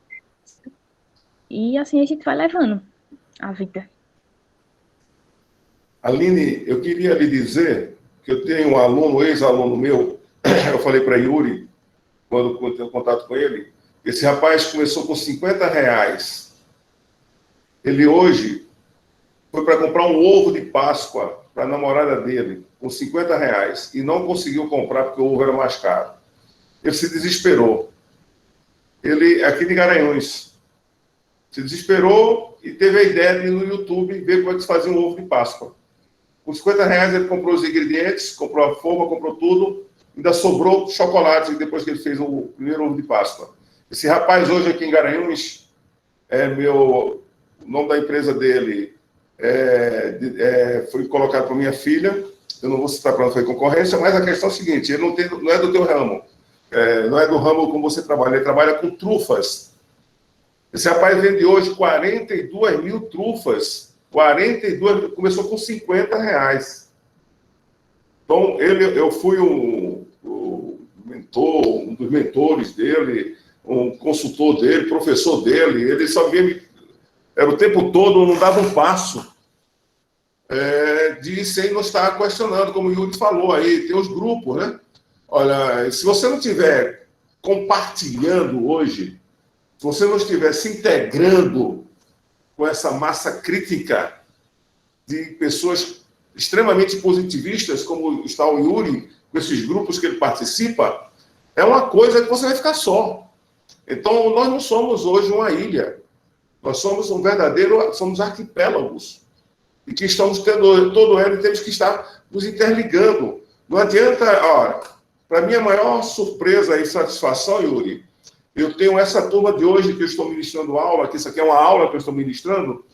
E assim a gente vai levando a vida. Aline, eu queria lhe dizer que eu tenho um aluno, ex-aluno meu, eu falei para Yuri, quando eu tenho contato com ele, esse rapaz começou com R$50. Ele hoje foi para comprar um ovo de Páscoa para a namorada dele, com R$50, e não conseguiu comprar porque o ovo era mais caro. Ele se desesperou. Ele, aqui de Garanhuns, se desesperou e teve a ideia de ir no YouTube ver como é que se fazia um ovo de Páscoa. Com R$50 ele comprou os ingredientes, comprou a forma, comprou tudo, ainda sobrou chocolate depois que ele fez o primeiro ovo de Páscoa. Esse rapaz hoje aqui em Garanhuns, o nome da empresa dele foi colocado para minha filha, eu não vou citar para não foi concorrência, mas a questão é a seguinte, ele não é do teu ramo, não é do ramo como você trabalha, ele trabalha com trufas. Esse rapaz vende hoje 42 mil trufas, 42, começou com R$50. Então, eu fui um mentor, um dos mentores dele, um consultor dele, professor dele, ele só via, era o tempo todo, não dava um passo sem não estar questionando, como o Yuri falou aí, tem os grupos, né? Olha, se você não estiver compartilhando hoje, se você não estiver se integrando com essa massa crítica de pessoas extremamente positivistas, como está o Yuri, com esses grupos que ele participa, é uma coisa que você vai ficar só. Então, nós não somos hoje uma ilha. Nós somos somos arquipélagos. E que estamos tendo, todo ano, temos que estar nos interligando. Não adianta, para minha maior surpresa e satisfação, Yuri, eu tenho essa turma de hoje que eu estou ministrando aula, que isso aqui é uma aula que eu estou ministrando.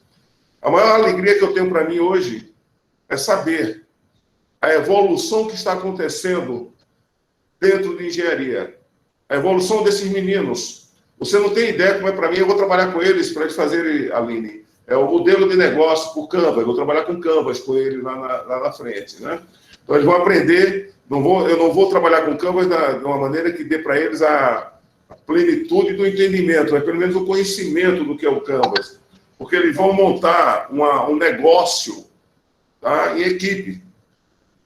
A maior alegria que eu tenho para mim hoje é saber a evolução que está acontecendo dentro de engenharia. A evolução desses meninos. Você não tem ideia como é para mim, eu vou trabalhar com eles para eles fazerem, Aline, o modelo de negócio por Canvas, eu vou trabalhar com Canvas com eles lá na frente, né? Então eles vão aprender, eu não vou trabalhar com Canvas de uma maneira que dê para eles a plenitude do entendimento, mas pelo menos o conhecimento do que é o Canvas, porque eles vão montar um negócio, tá, em equipe.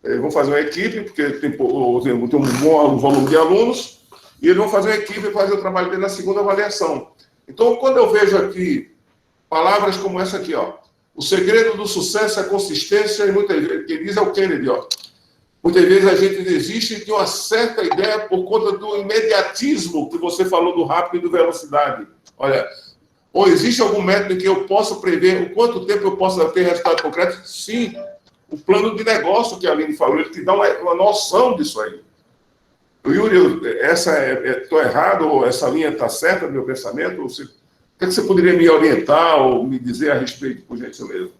vão fazer uma equipe, porque tem um volume de alunos, e eles vão fazer uma equipe e fazer o trabalho dele na segunda avaliação. Então, quando eu vejo aqui palavras como essa aqui, ó, o segredo do sucesso é a consistência, e muitas vezes, quem diz é o Kennedy, ó. Muitas vezes a gente desiste de uma certa ideia por conta do imediatismo que você falou do rápido e do velocidade. Olha, ou existe algum método em que eu possa prever o quanto tempo eu posso ter resultado concreto? Sim, o plano de negócio que a Aline falou, ele te dá uma noção disso aí. Yuri, estou errado, ou essa linha está certa no meu pensamento? O que você poderia me orientar ou me dizer a respeito, por gentileza?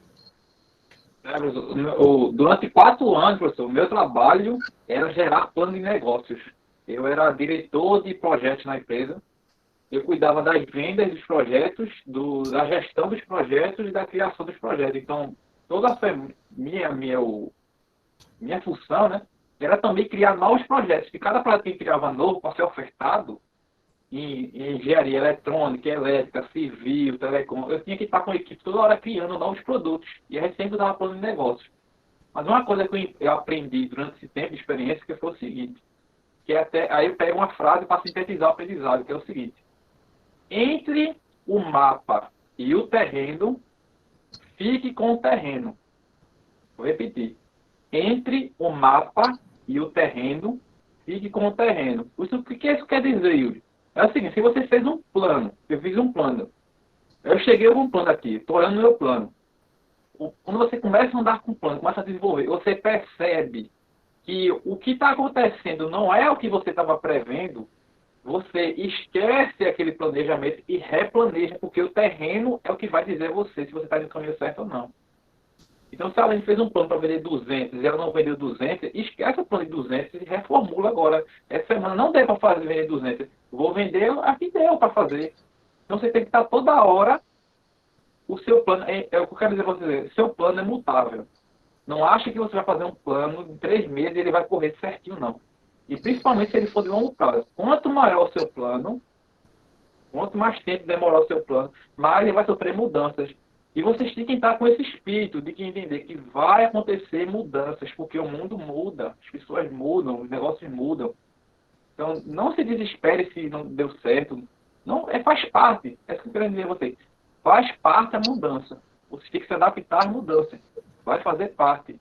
Durante 4 anos, professor, o meu trabalho era gerar plano de negócios. Eu era diretor de projetos na empresa. Eu cuidava das vendas dos projetos, da gestão dos projetos e da criação dos projetos. Então, toda a minha função, né, era também criar novos projetos. E cada projeto que criava novo para ser ofertado em engenharia eletrônica, elétrica, civil, telecom, eu tinha que estar com a equipe toda hora criando novos produtos. E a gente sempre dava plano de negócio. Mas uma coisa que eu aprendi durante esse tempo de experiência que foi o seguinte, que aí eu pego uma frase para sintetizar o aprendizado, que é o seguinte: entre o mapa e o terreno, fique com o terreno. Vou repetir. Entre o mapa e o terreno, fique com o terreno. O que isso quer dizer, Yuri? É o seguinte, se você fez um plano, eu fiz um plano, eu cheguei com um plano aqui, estou olhando o meu plano. Quando você começa a andar com o plano, começa a desenvolver, você percebe que o que está acontecendo não é o que você estava prevendo, você esquece aquele planejamento e replaneja, porque o terreno é o que vai dizer a você se você está no caminho certo ou não. Então, se a Aline fez um plano para vender 200 e ela não vendeu 200, esquece o plano de 200 e reformula agora. Essa semana não deu para vender 200. Vou vender a que deu para fazer. Então, você tem que estar toda hora. O seu plano, é o que eu quero dizer para você, seu plano é mutável. Não acha que você vai fazer um plano em 3 meses e ele vai correr certinho, não. E principalmente se ele for de longo prazo. Quanto maior o seu plano, quanto mais tempo demorar o seu plano, mais ele vai sofrer mudanças. E vocês têm que estar com esse espírito de que entender que vai acontecer mudanças, porque o mundo muda, as pessoas mudam, os negócios mudam. Então, não se desespere se não deu certo. Não, faz parte. É isso que eu quero dizer a vocês. Faz parte a mudança. Você tem que se adaptar às mudanças. Vai fazer parte.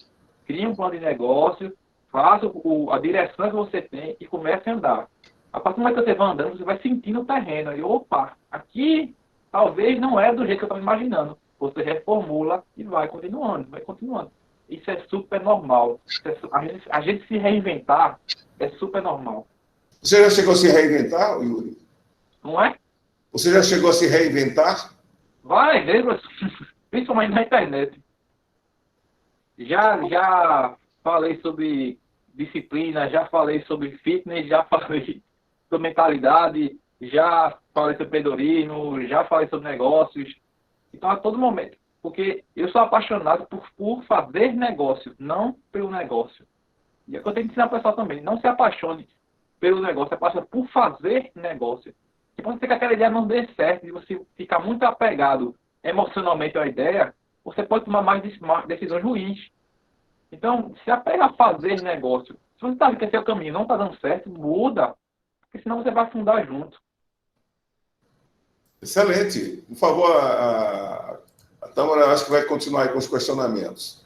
Crie um plano de negócio, faça a direção que você tem e comece a andar. A partir do momento que você vai andando, você vai sentindo o terreno. E, opa, aqui talvez não é do jeito que eu estava imaginando. Você reformula e vai continuando, vai continuando. Isso é super normal. A gente se reinventar é super normal. Você já chegou a se reinventar, Yuri? Não é? Você já chegou a se reinventar? Vai, principalmente na internet. Já falei sobre disciplina, já falei sobre fitness, já falei sobre mentalidade, já falei sobre empreendedorismo, já falei sobre negócios. Então, a todo momento. Porque eu sou apaixonado por fazer negócio, não pelo negócio. E é o que eu tenho que ensinar para o pessoal também. Não se apaixone pelo negócio, se apaixone por fazer negócio. E quando você que aquela ideia não dê certo, e você ficar muito apegado emocionalmente à ideia, você pode tomar mais decisões ruins. Então, se apega a fazer negócio. Se você está vendo que esse é o caminho, não está dando certo, muda. Porque senão você vai afundar junto. Excelente. Por favor, a Tâmara, acho que vai continuar aí com os questionamentos.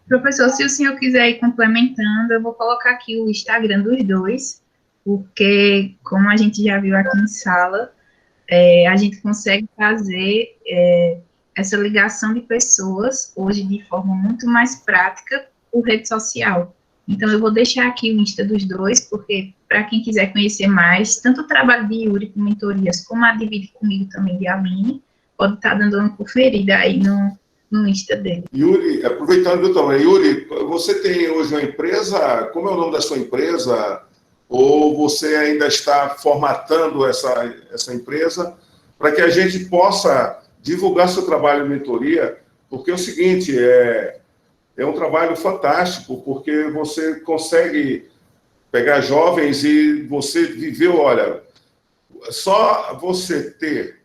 Professor, se o senhor quiser ir complementando, eu vou colocar aqui o Instagram dos dois, porque, como a gente já viu aqui em sala, a gente consegue fazer essa ligação de pessoas, hoje, de forma muito mais prática, por rede social. Então, eu vou deixar aqui o Insta dos dois, porque, para quem quiser conhecer mais, tanto o trabalho de Yuri com mentorias, como a Divide Comigo também de Aline, pode estar dando uma conferida aí no Insta dele. Yuri, aproveitando, doutor, Yuri, você tem hoje uma empresa, como é o nome da sua empresa? Ou você ainda está formatando essa empresa para que a gente possa divulgar seu trabalho de mentoria? Porque é o seguinte, é um trabalho fantástico, porque você consegue pegar jovens e você viveu, olha, só você ter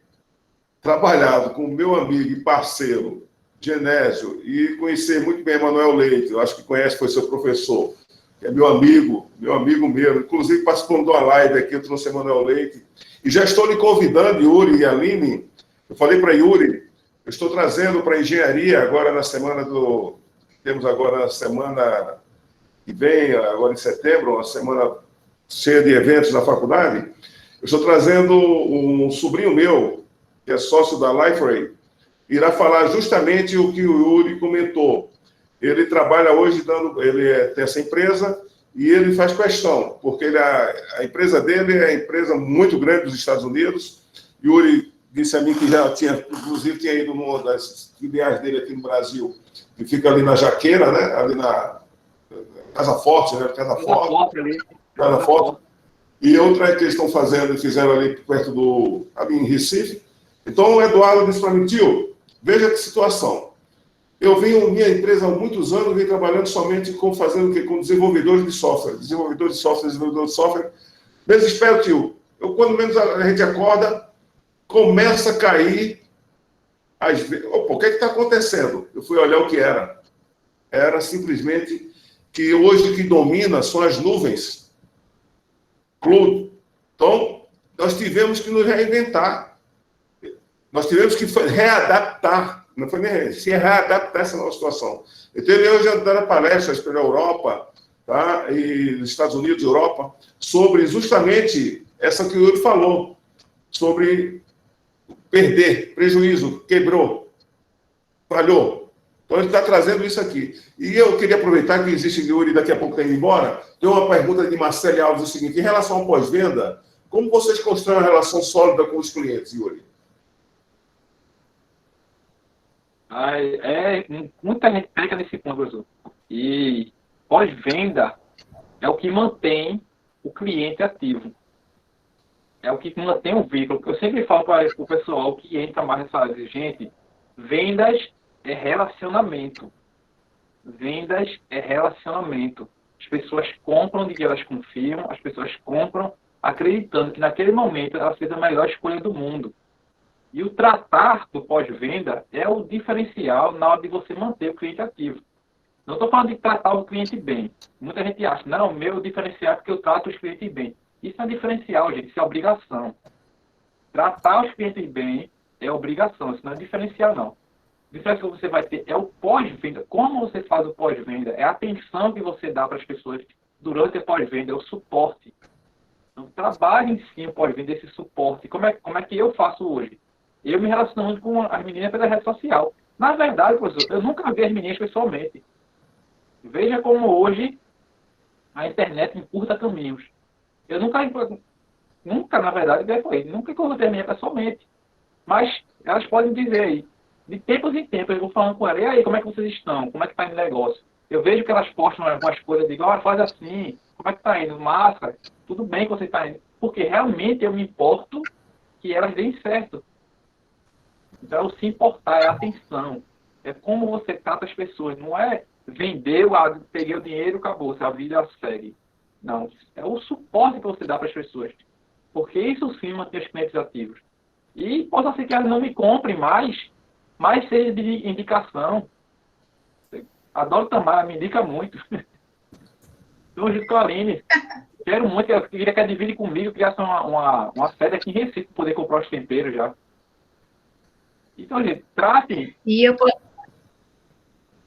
trabalhado com o meu amigo e parceiro, Genésio, e conhecer muito bem Manuel Leite, eu acho que conhece, foi seu professor, que é meu amigo mesmo, inclusive participando de uma live aqui, eu trouxe Manuel Leite, e já estou lhe convidando, Yuri e Aline, eu falei para Yuri, eu estou trazendo para a engenharia, agora na semana temos agora na semana que vem, agora em setembro, uma semana cheia de eventos na faculdade, eu estou trazendo um sobrinho meu, que é sócio da Liferay, irá falar justamente o que o Yuri comentou. Ele trabalha hoje tem essa empresa e ele faz questão, porque a empresa dele é uma empresa muito grande dos Estados Unidos. Yuri disse a mim que já inclusive tinha ido numa das filiais dele aqui no Brasil, que fica ali na Jaqueira, né? Ali na Casa Forte, né? Casa Forte. E outra que eles fizeram ali perto ali em Recife. Então, o Eduardo disse para mim, tio, veja que situação. Eu minha empresa há muitos anos, venho trabalhando somente fazendo o quê? Com desenvolvedores de software. Desenvolvedores de software. Desespero, tio. Quando menos a gente acorda, começa a cair. O que está acontecendo? Eu fui olhar o que era. Era simplesmente que hoje o que domina são as nuvens. Cloud. Então, nós tivemos que nos reinventar. Nós tivemos que readaptar. Não foi nem se readaptar essa nova situação. Então, eu já dando palestras pela Europa, tá? E nos Estados Unidos, Europa, sobre justamente essa que o Yuri falou, sobre perder, prejuízo, quebrou, falhou. Então, ele está trazendo isso aqui. E eu queria aproveitar que existe o Yuri, daqui a pouco está indo embora. Tem uma pergunta de Marcelo Alves, o seguinte, em relação ao pós-venda, como vocês constroem uma relação sólida com os clientes, Yuri? Muita gente pega nesse ponto, professor. E pós-venda é o que mantém o cliente ativo. É o que mantém o vínculo. Eu sempre falo para o pessoal que entra mais nessa área, gente, vendas é relacionamento. Vendas é relacionamento. As pessoas compram de que elas confiam, as pessoas compram acreditando que naquele momento ela fez a melhor escolha do mundo. E o tratar do pós-venda é o diferencial na hora de você manter o cliente ativo. Não estou falando de tratar o cliente bem. Muita gente acha, não, o meu diferencial é porque eu trato os clientes bem. Isso não é diferencial, gente, isso é obrigação. Tratar os clientes bem é obrigação, isso não é diferencial, não. O diferencial que você vai ter é o pós-venda. Como você faz o pós-venda? É a atenção que você dá para as pessoas durante o pós-venda, é o suporte. Então, trabalhe em si o pós-venda, esse suporte. Como é que eu faço hoje? Eu me relaciono muito com as meninas pela rede social. Na verdade, professor, eu nunca vi as meninas pessoalmente. Veja como hoje a internet encurta caminhos. Eu nunca, na verdade, nunca encontrei a minha pessoalmente. Mas elas podem dizer aí, de tempos em tempos, eu vou falando com elas, e aí, como é que vocês estão? Como é que está indo o negócio? Eu vejo que elas postam algumas coisas, eu digo, faz assim, como é que está indo? Máscara, tudo bem que você está indo. Porque realmente eu me importo que elas deem certo. Então, se importar é atenção. É como você trata as pessoas. Não é vender, peguei o dinheiro, acabou. A vida segue. Não. É o suporte que você dá para as pessoas. Porque isso sim mantém os clientes ativos. E possa ser que elas não me comprem mais, mas seja de indicação. Adoro Tamara, me indica muito. Estou junto com a Aline. Quero muito, eu queria que ela divide comigo, criasse uma sede aqui em Recife para poder comprar os temperos já. Então, gente, trate. E eu posso.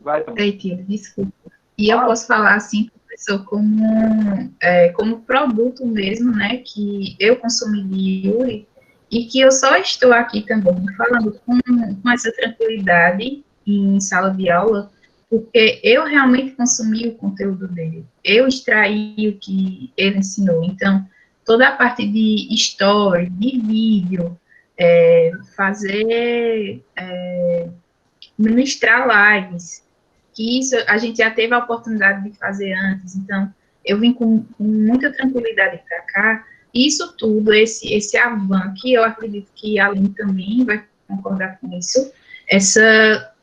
Vai, Tom. Desculpa. E eu posso falar assim, professor, como produto mesmo, né? Que eu consumi de Yuri e que eu só estou aqui também falando com essa tranquilidade em sala de aula, porque eu realmente consumi o conteúdo dele. Eu extraí o que ele ensinou. Então, toda a parte de story, de vídeo, ministrar lives, que isso a gente já teve a oportunidade de fazer antes, então eu vim com muita tranquilidade para cá, isso tudo, esse avanço, que eu acredito que a Aline também vai concordar com isso, essa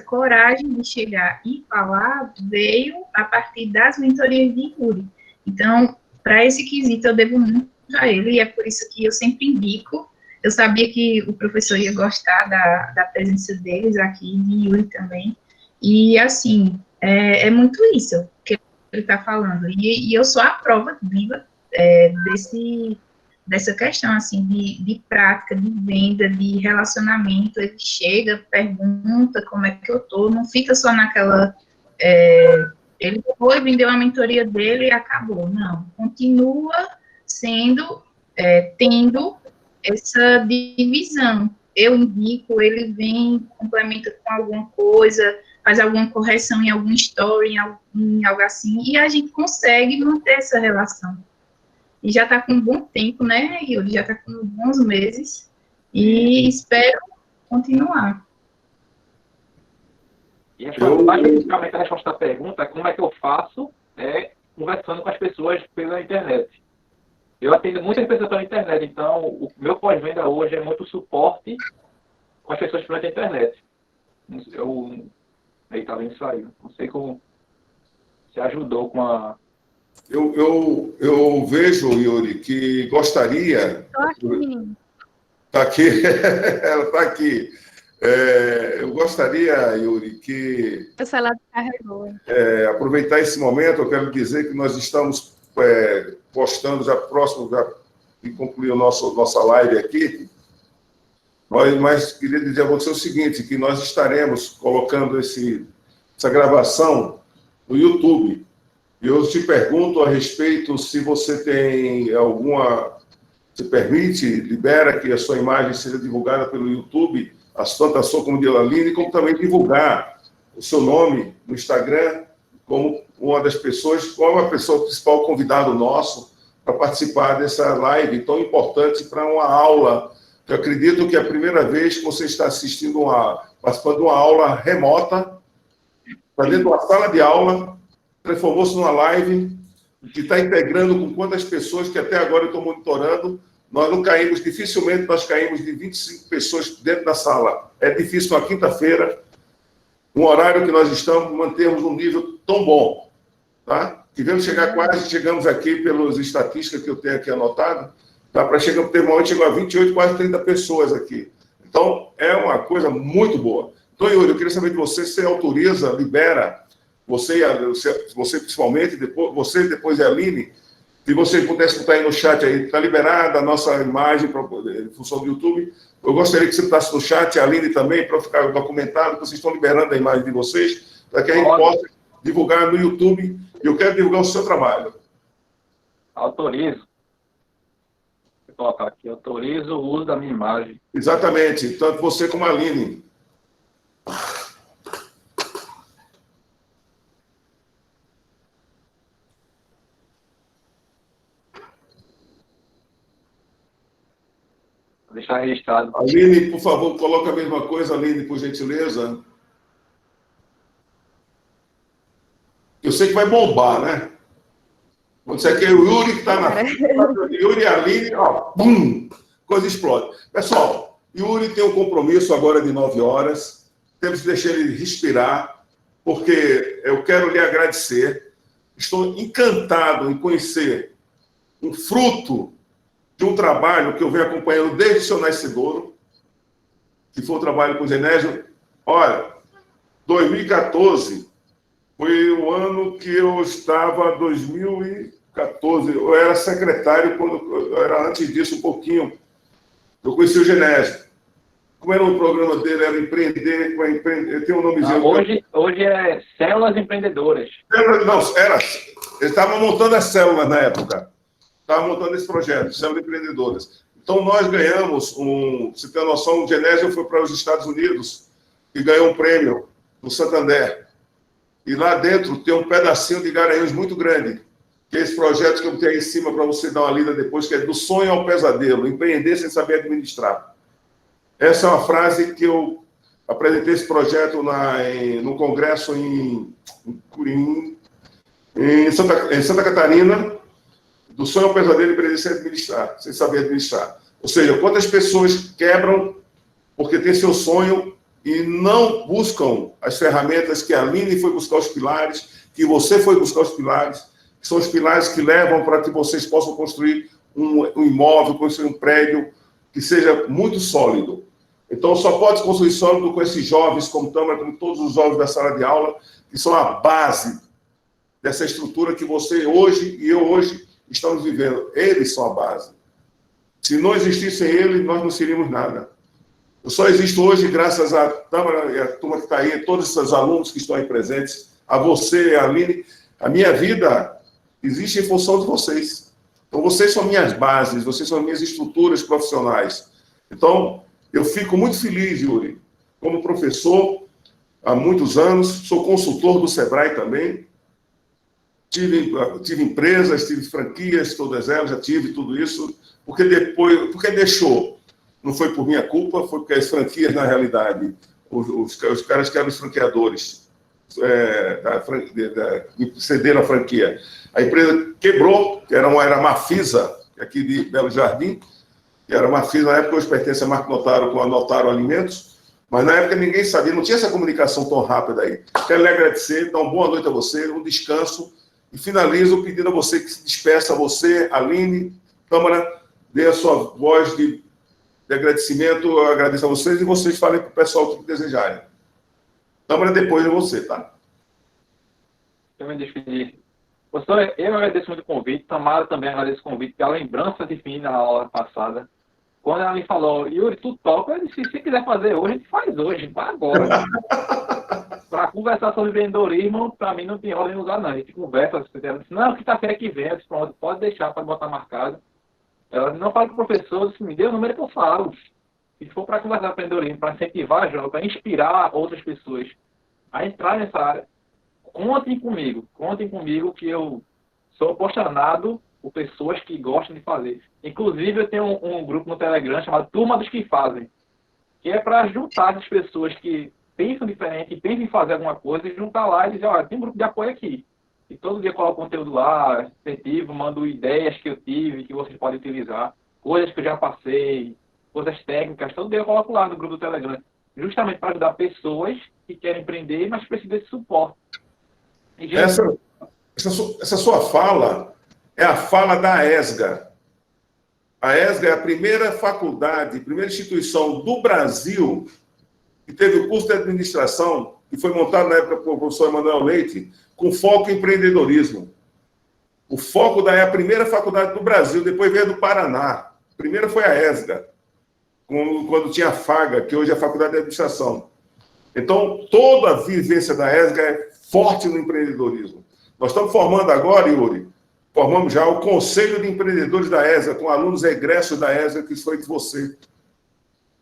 coragem de chegar e falar veio a partir das mentorias de Yuri. Então, para esse quesito, eu devo muito a ele, e é por isso que eu sempre indico. Eu sabia que o professor ia gostar da presença deles aqui, de Yuri também. E, assim, é muito isso que ele está falando. E eu sou a prova viva dessa questão, assim, de prática, de venda, de relacionamento. Ele chega, pergunta como é que eu tô, não fica só naquela... ele foi, vendeu a mentoria dele e acabou. Não, continua sendo, tendo essa divisão. Eu indico, ele vem, complementa com alguma coisa, faz alguma correção em algum story, em algo assim, e a gente consegue manter essa relação. E já está com um bom tempo, né, Yuri? Já está com bons meses, e espero continuar. E basicamente a resposta da pergunta é como é que eu faço conversando com as pessoas pela internet. Eu atendo muitas pessoas pela internet, então o meu pós-venda hoje é muito suporte com as pessoas pela internet. Aí tá vendo isso aí. Não sei como se ajudou com a... Eu vejo, Yuri, que gostaria... Estou aqui, menino. Está aqui, ela está aqui. Eu gostaria, Yuri, que... O celular carregou. Aproveitar esse momento, eu quero dizer que nós estamos postando já próximo, já de concluir nossa live aqui, mas queria dizer a você o seguinte, que nós estaremos colocando essa gravação no YouTube. Eu te pergunto a respeito se você tem alguma... Se permite, libera que a sua imagem seja divulgada pelo YouTube, tanto a sua como de Aline, como também divulgar o seu nome no Instagram como uma das pessoas, como a pessoa principal convidado nosso para participar dessa live tão importante para uma aula. Eu acredito que é a primeira vez que você está participando de uma aula remota, para dentro de uma sala de aula, transformou-se numa live que está integrando com quantas pessoas que até agora eu estou monitorando. Nós não caímos, dificilmente nós caímos de 25 pessoas dentro da sala. É difícil na quinta-feira, um horário que nós estamos, mantermos um nível tão bom. Tá? Chegamos aqui pelas estatísticas que eu tenho aqui anotado, tá? Teve um momento chegou a 28, quase 30 pessoas aqui. Então, é uma coisa muito boa. Então, Yuri, eu queria saber de você, se você autoriza, libera, você principalmente, depois a Aline, se você pudesse botar aí no chat aí, está liberada a nossa imagem em função do YouTube. Eu gostaria que você botasse no chat, a Aline também, para ficar documentado, que vocês estão liberando a imagem de vocês, para que a gente possa divulgar no YouTube. E eu quero divulgar o seu trabalho. Autorizo. Vou colocar aqui, autorizo o uso da minha imagem. Exatamente, tanto você como a Aline. Deixar registrado. Aline, por favor, coloca a mesma coisa, Aline, por gentileza. Eu sei que vai bombar, né? Quando você quer o Yuri que está na Yuri e a Aline, ó, bum, coisa explode. Pessoal, Yuri tem um compromisso agora de 9 horas. Temos que deixar ele respirar, porque eu quero lhe agradecer. Estou encantado em conhecer um fruto de um trabalho que eu venho acompanhando desde o seu nascedouro, que foi um trabalho com o Genésio. Olha, 2014 foi o ano que eu estava, 2014, eu era secretário, eu era antes disso um pouquinho, eu conheci o Genésio. Como era o programa dele? Era Empreender, tem um nomezinho. Hoje é Células Empreendedoras. Não, ele estava montando as células na época. Estava montando esse projeto, Células Empreendedoras. Então, nós ganhamos você tem noção, o Genésio foi para os Estados Unidos e ganhou um prêmio no Santander. E lá dentro tem um pedacinho de Garanhuns muito grande, que é esse projeto que eu tenho aí em cima para você dar uma lida depois, que é do sonho ao pesadelo, empreender sem saber administrar. Essa é uma frase que eu apresentei esse projeto no congresso em Santa Catarina, do sonho ao pesadelo, empreender sem saber administrar. Ou seja, quantas pessoas quebram porque tem seu sonho e não buscam as ferramentas que a Aline foi buscar os pilares, que você foi buscar os pilares, que são os pilares que levam para que vocês possam construir um imóvel, construir um prédio que seja muito sólido. Então, só pode construir sólido com esses jovens, como Tâmara, como todos os jovens da sala de aula, que são a base dessa estrutura que você hoje e eu hoje estamos vivendo. Eles são a base. Se não existissem eles, nós não seríamos nada. Eu só existo hoje graças a Tâmara e a turma que está aí, a todos esses alunos que estão aí presentes, a você, a Aline. A minha vida existe em função de vocês. Então, vocês são minhas bases, vocês são minhas estruturas profissionais. Então, eu fico muito feliz, Yuri, como professor há muitos anos, sou consultor do Sebrae também, tive empresas, tive franquias, todas elas, já tive tudo isso, porque deixou. Não foi por minha culpa, foi porque as franquias, na realidade, os caras que eram os franqueadores, cederam a franquia. A empresa quebrou, que era a Mafisa, aqui de Belo Jardim, que era uma Mafisa, na época hoje pertence a Marco Notaro com a Notaro Alimentos, mas na época ninguém sabia, não tinha essa comunicação tão rápida aí. Quero lhe agradecer, dar uma boa noite a você, um descanso, e finalizo pedindo a você que se despeça, a você, Aline, Tâmara, dê a sua voz de agradecimento, eu agradeço a vocês, e vocês falem para o pessoal que desejarem. Tâmara, depois de você, tá? Eu me despedir. Professor, eu agradeço muito o convite, Tamara também agradeço o convite, pela lembrança de mim na aula passada. Quando ela me falou, Yuri, tu toca, eu disse, se quiser fazer hoje, a gente faz hoje, vai agora. Para conversar sobre empreendedorismo, para mim não tem ordem em lugar, não. A gente conversa, ela disse, não, quinta-feira que vem, eu disse, pronto, pode deixar, pode botar marcado. Ela disse, não fala com o professor, eu disse, me dê o número que eu falo. Se for para conversar empreendedorismo, para incentivar jovens, para inspirar outras pessoas a entrar nessa área, contem comigo que eu sou apaixonado por pessoas que gostam de fazer. Inclusive, eu tenho um grupo no Telegram chamado Turma dos que Fazem, que é para juntar as pessoas que pensam diferente, pensam em fazer alguma coisa, e juntar lá e dizer, olha, tem um grupo de apoio aqui. E todo dia eu coloco conteúdo lá, incentivo, mando ideias que eu tive, que vocês podem utilizar, coisas que eu já passei, coisas técnicas, todo dia eu coloco lá no grupo do Telegram, justamente para ajudar pessoas que querem empreender, mas precisam desse suporte. E, gente, essa sua fala é a fala da ESGA. A ESGA é a primeira faculdade, primeira instituição do Brasil que teve o curso de administração, que foi montado na época pelo professor Emanuel Leite, com foco em empreendedorismo. O foco é a primeira faculdade do Brasil, depois veio do Paraná. A primeira foi a ESGA, quando tinha a FAGA, que hoje é a Faculdade de Administração. Então, toda a vivência da ESGA é forte no empreendedorismo. Nós estamos formando agora, Yuri, formamos já o Conselho de Empreendedores da ESGA, com alunos egressos da ESGA, que foi de você.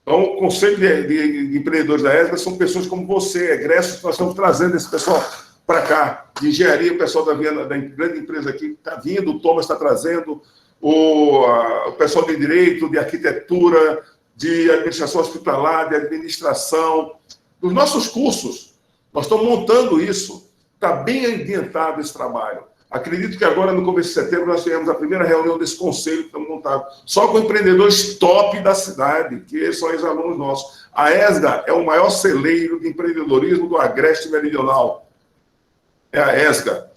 Então, o Conselho de Empreendedores da ESGA são pessoas como você, egressos, que nós estamos trazendo esse pessoal para cá, de engenharia, o pessoal da grande empresa aqui está vindo, o Thomas está trazendo, o pessoal de direito, de arquitetura, de administração hospitalar, de administração, dos nossos cursos. Nós estamos montando isso, está bem ambientado esse trabalho. Acredito que agora, no começo de setembro, nós tivemos a primeira reunião desse conselho que estamos montando, só com empreendedores top da cidade, que são ex-alunos nossos. A ESGA é o maior celeiro de empreendedorismo do Agreste Meridional. É a ESGA.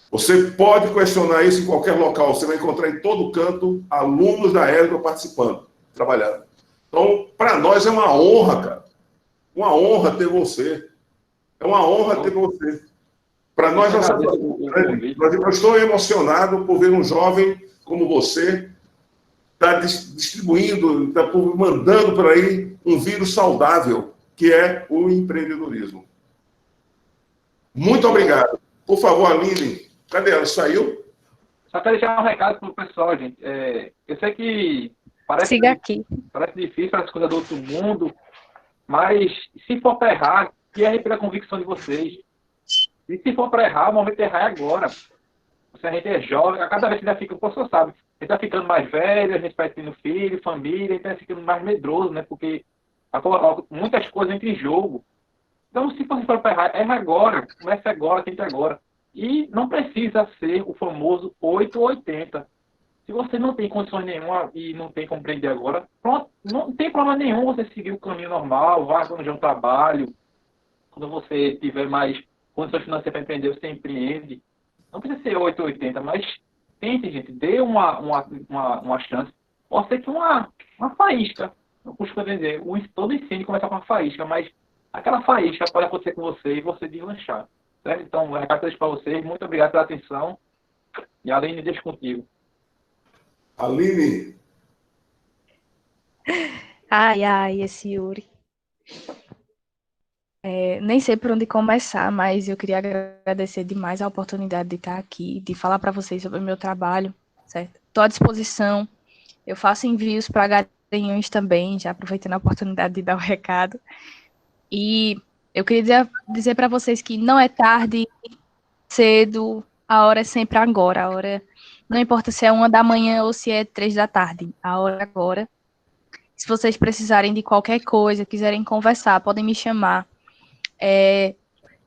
Você pode questionar isso em qualquer local, você vai encontrar em todo canto alunos da ESGA participando, trabalhando. Então, para nós é uma honra, cara. Uma honra ter você. É uma honra ter você. Para nós, eu estou emocionado por ver um jovem como você estar distribuindo, estar mandando por aí um vírus saudável, que é o empreendedorismo. Muito obrigado. Por favor, Aline, cadê ela? Saiu? Só para deixar um recado para o pessoal, gente. Eu sei que parece difícil, parece coisa do outro mundo, mas se for para errar, que erre pela convicção de vocês. E se for para errar, o momento de errar é agora. Se a gente é jovem, a cada vez que já fica, o professor sabe, a gente vai ficando mais velho, a gente vai tendo filho, família, a gente vai ficando mais medroso, né? Porque muitas coisas entram em jogo. Então, se você for para errar, erra agora, comece agora, tente agora. E não precisa ser o famoso 8 ou 80. Se você não tem condições nenhuma e não tem como empreender agora, pronto, não tem problema nenhum você seguir o caminho normal, vá arranjar um trabalho. Quando você tiver mais condições financeiras para empreender, você empreende. Não precisa ser 8 ou 80, mas Tente, gente, dê uma chance. Pode ser que uma faísca, eu costumo dizer, todo ensino começa com uma faísca, mas aquela faísca pode acontecer com você e você deslanchar. Certo? Então, é carta para vocês. Muito obrigado pela atenção. E Aline, deixo contigo. Aline. Ai, esse Yuri. Nem sei por onde começar, mas eu queria agradecer demais a oportunidade de estar aqui, de falar para vocês sobre o meu trabalho, certo? Estou à disposição. Eu faço envios para Garanhuns também, já aproveitando a oportunidade de dar o recado. E eu queria dizer para vocês que não é tarde, cedo, a hora é sempre agora. A hora não importa se é 1 da manhã ou se é 3 da tarde, a hora é agora. Se vocês precisarem de qualquer coisa, quiserem conversar, podem me chamar.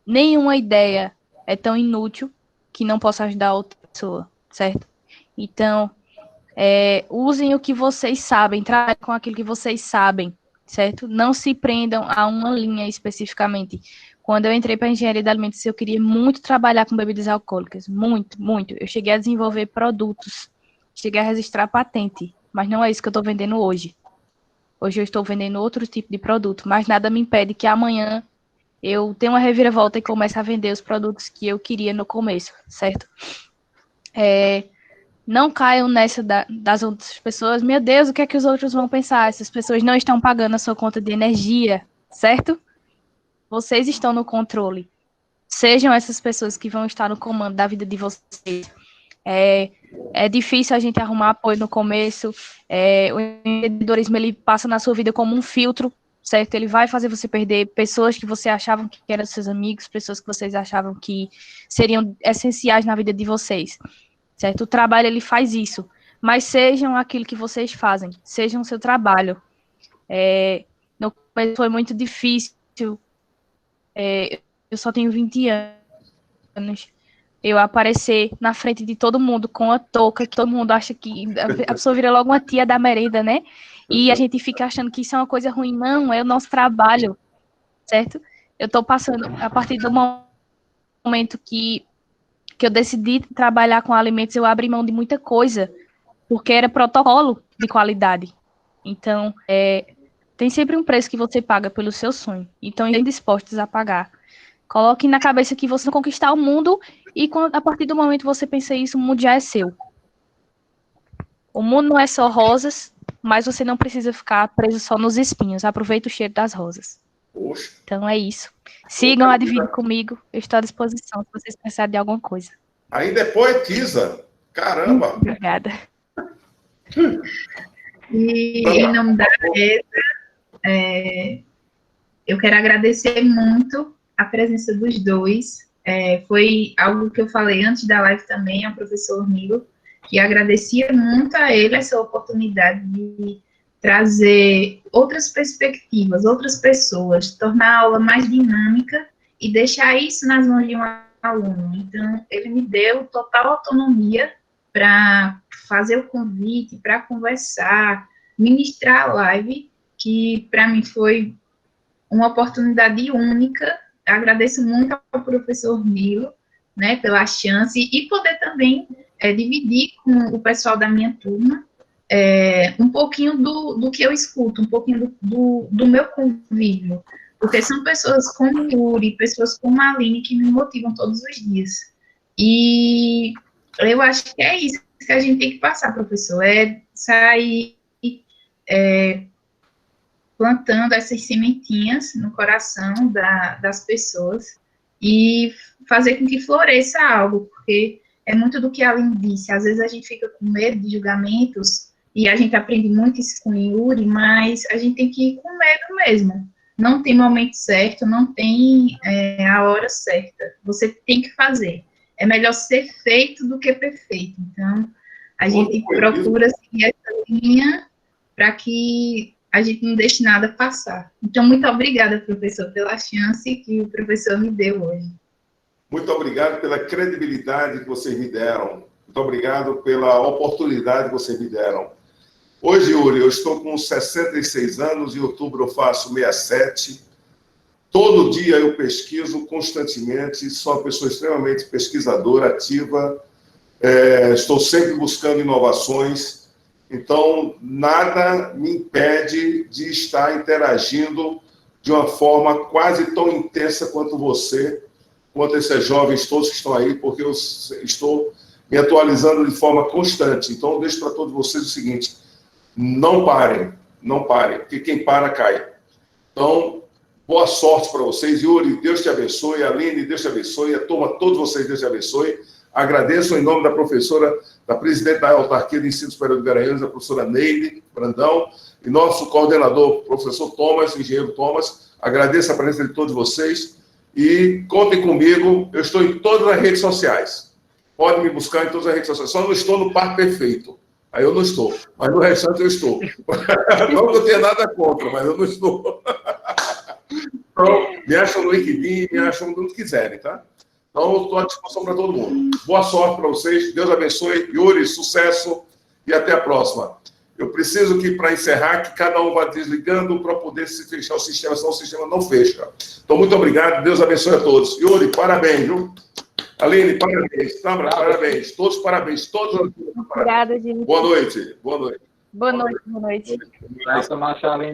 Nenhuma ideia é tão inútil que não possa ajudar outra pessoa, certo? Então, usem o que vocês sabem, trabalhem com aquilo que vocês sabem, certo? Não se prendam a uma linha especificamente. Quando eu entrei para a engenharia de alimentos, eu queria muito trabalhar com bebidas alcoólicas, muito, muito. Eu cheguei a desenvolver produtos, cheguei a registrar patente, mas não é isso que eu estou vendendo hoje. Hoje eu estou vendendo outro tipo de produto, mas nada me impede que amanhã eu tenha uma reviravolta e comece a vender os produtos que eu queria no começo, certo? Não caiam nessa das outras pessoas. Meu Deus, o que é que os outros vão pensar? Essas pessoas não estão pagando a sua conta de energia, certo? Vocês estão no controle. Sejam essas pessoas que vão estar no comando da vida de vocês. É difícil a gente arrumar apoio no começo. O empreendedorismo, ele passa na sua vida como um filtro, certo? Ele vai fazer você perder pessoas que você achavam que eram seus amigos, pessoas que vocês achavam que seriam essenciais na vida de vocês, certo? O trabalho, ele faz isso. Mas sejam aquilo que vocês fazem. Sejam o seu trabalho. No começo foi muito difícil. Eu só tenho 20 anos. Eu aparecer na frente de todo mundo com a touca, que todo mundo acha que a pessoa vira logo uma tia da merenda, né? E a gente fica achando que isso é uma coisa ruim. Não, é o nosso trabalho, certo? Eu tô passando, a partir do momento que eu decidi trabalhar com alimentos, eu abri mão de muita coisa, porque era protocolo de qualidade. Então, tem sempre um preço que você paga pelo seu sonho. Então, estão dispostos a pagar. Coloque na cabeça que você vai conquistar o mundo e a partir do momento que você pensa isso, o mundo já é seu. O mundo não é só rosas, mas você não precisa ficar preso só nos espinhos. Aproveita o cheiro das rosas. Poxa. Então é isso. Sigam a Divide comigo. Eu estou à disposição se vocês precisarem de alguma coisa. Ainda é poetisa. Caramba. Obrigada. E em nome da ESA, eu quero agradecer muito a presença dos dois. Foi algo que eu falei antes da live também ao professor Milo, que agradecia muito a ele essa oportunidade de trazer outras perspectivas, outras pessoas, tornar a aula mais dinâmica e deixar isso nas mãos de um aluno. Então, ele me deu total autonomia para fazer o convite, para conversar, ministrar a live, que para mim foi uma oportunidade única. Agradeço muito ao professor Milo, né, pela chance, e poder também dividir com o pessoal da minha turma um pouquinho do que eu escuto, um pouquinho do meu convívio, porque são pessoas como Yuri, pessoas como a Aline que me motivam todos os dias. E eu acho que é isso que a gente tem que passar, professor, sair plantando essas sementinhas no coração das pessoas e fazer com que floresça algo, porque é muito do que a Aline disse, às vezes a gente fica com medo de julgamentos, e a gente aprende muito isso com o Yuri, mas a gente tem que ir com medo mesmo. Não tem momento certo, não tem a hora certa. Você tem que fazer. É melhor ser feito do que perfeito. Então, a gente procura seguir essa linha para que a gente não deixe nada passar. Então, muito obrigada, professor, pela chance que o professor me deu hoje. Muito obrigado pela credibilidade que vocês me deram. Muito obrigado pela oportunidade que vocês me deram. Hoje, Yuri, eu estou com 66 anos, em outubro eu faço 67. Todo dia eu pesquiso constantemente, sou uma pessoa extremamente pesquisadora, ativa. estou sempre buscando inovações, então nada me impede de estar interagindo de uma forma quase tão intensa quanto você, quanto esses jovens todos que estão aí, porque eu estou me atualizando de forma constante. Então, eu deixo para todos vocês o seguinte: não parem, porque quem para, cai. Então, boa sorte para vocês. Yuri, Deus te abençoe. Aline, Deus te abençoe. A turma, todos vocês, Deus te abençoe. Agradeço em nome da professora, da presidente da Autarquia de Ensino Superior de Garanhuns, a professora Neide Brandão, e nosso coordenador, professor Thomas, engenheiro Thomas. Agradeço a presença de todos vocês e contem comigo. Eu estou em todas as redes sociais. Pode me buscar em todas as redes sociais. Só não estou no Par Perfeito. Aí eu não estou. Mas no restante eu estou. Não que eu tenha nada contra, mas eu não estou. Então, me acham no LinkedIn, me acham onde quiserem, tá? Então, eu estou à disposição para todo mundo. Boa sorte para vocês. Deus abençoe. Yuri, sucesso e até a próxima. Eu preciso que, para encerrar, que cada um vá desligando para poder se fechar o sistema, senão o sistema não fecha. Então, muito obrigado. Deus abençoe a todos. Yuri, parabéns, viu? Aline, parabéns. Tamara, parabéns. Todos parabéns. Todos. Obrigada, gente. Boa noite. Boa noite. Boa noite. Boa noite.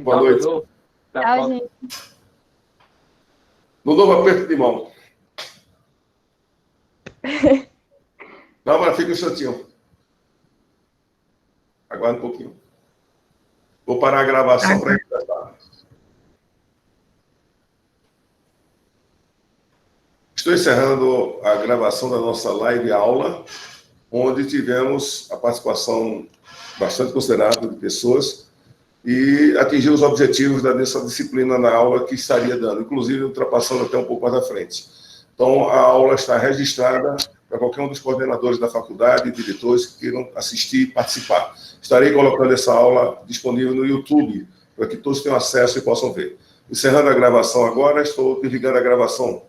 Boa noite. Tchau, gente. No novo aperto de mão. Tamara, fica um instantinho. Aguarda um pouquinho. Vou parar a gravação para começar. Estou encerrando a gravação da nossa live aula, onde tivemos a participação bastante considerável de pessoas e atingimos os objetivos dessa disciplina na aula que estaria dando, inclusive ultrapassando até um pouco mais à frente. Então, a aula está registrada para qualquer um dos coordenadores da faculdade e diretores que queiram assistir e participar. Estarei colocando essa aula disponível no YouTube, para que todos tenham acesso e possam ver. Encerrando a gravação agora, estou desligando a gravação.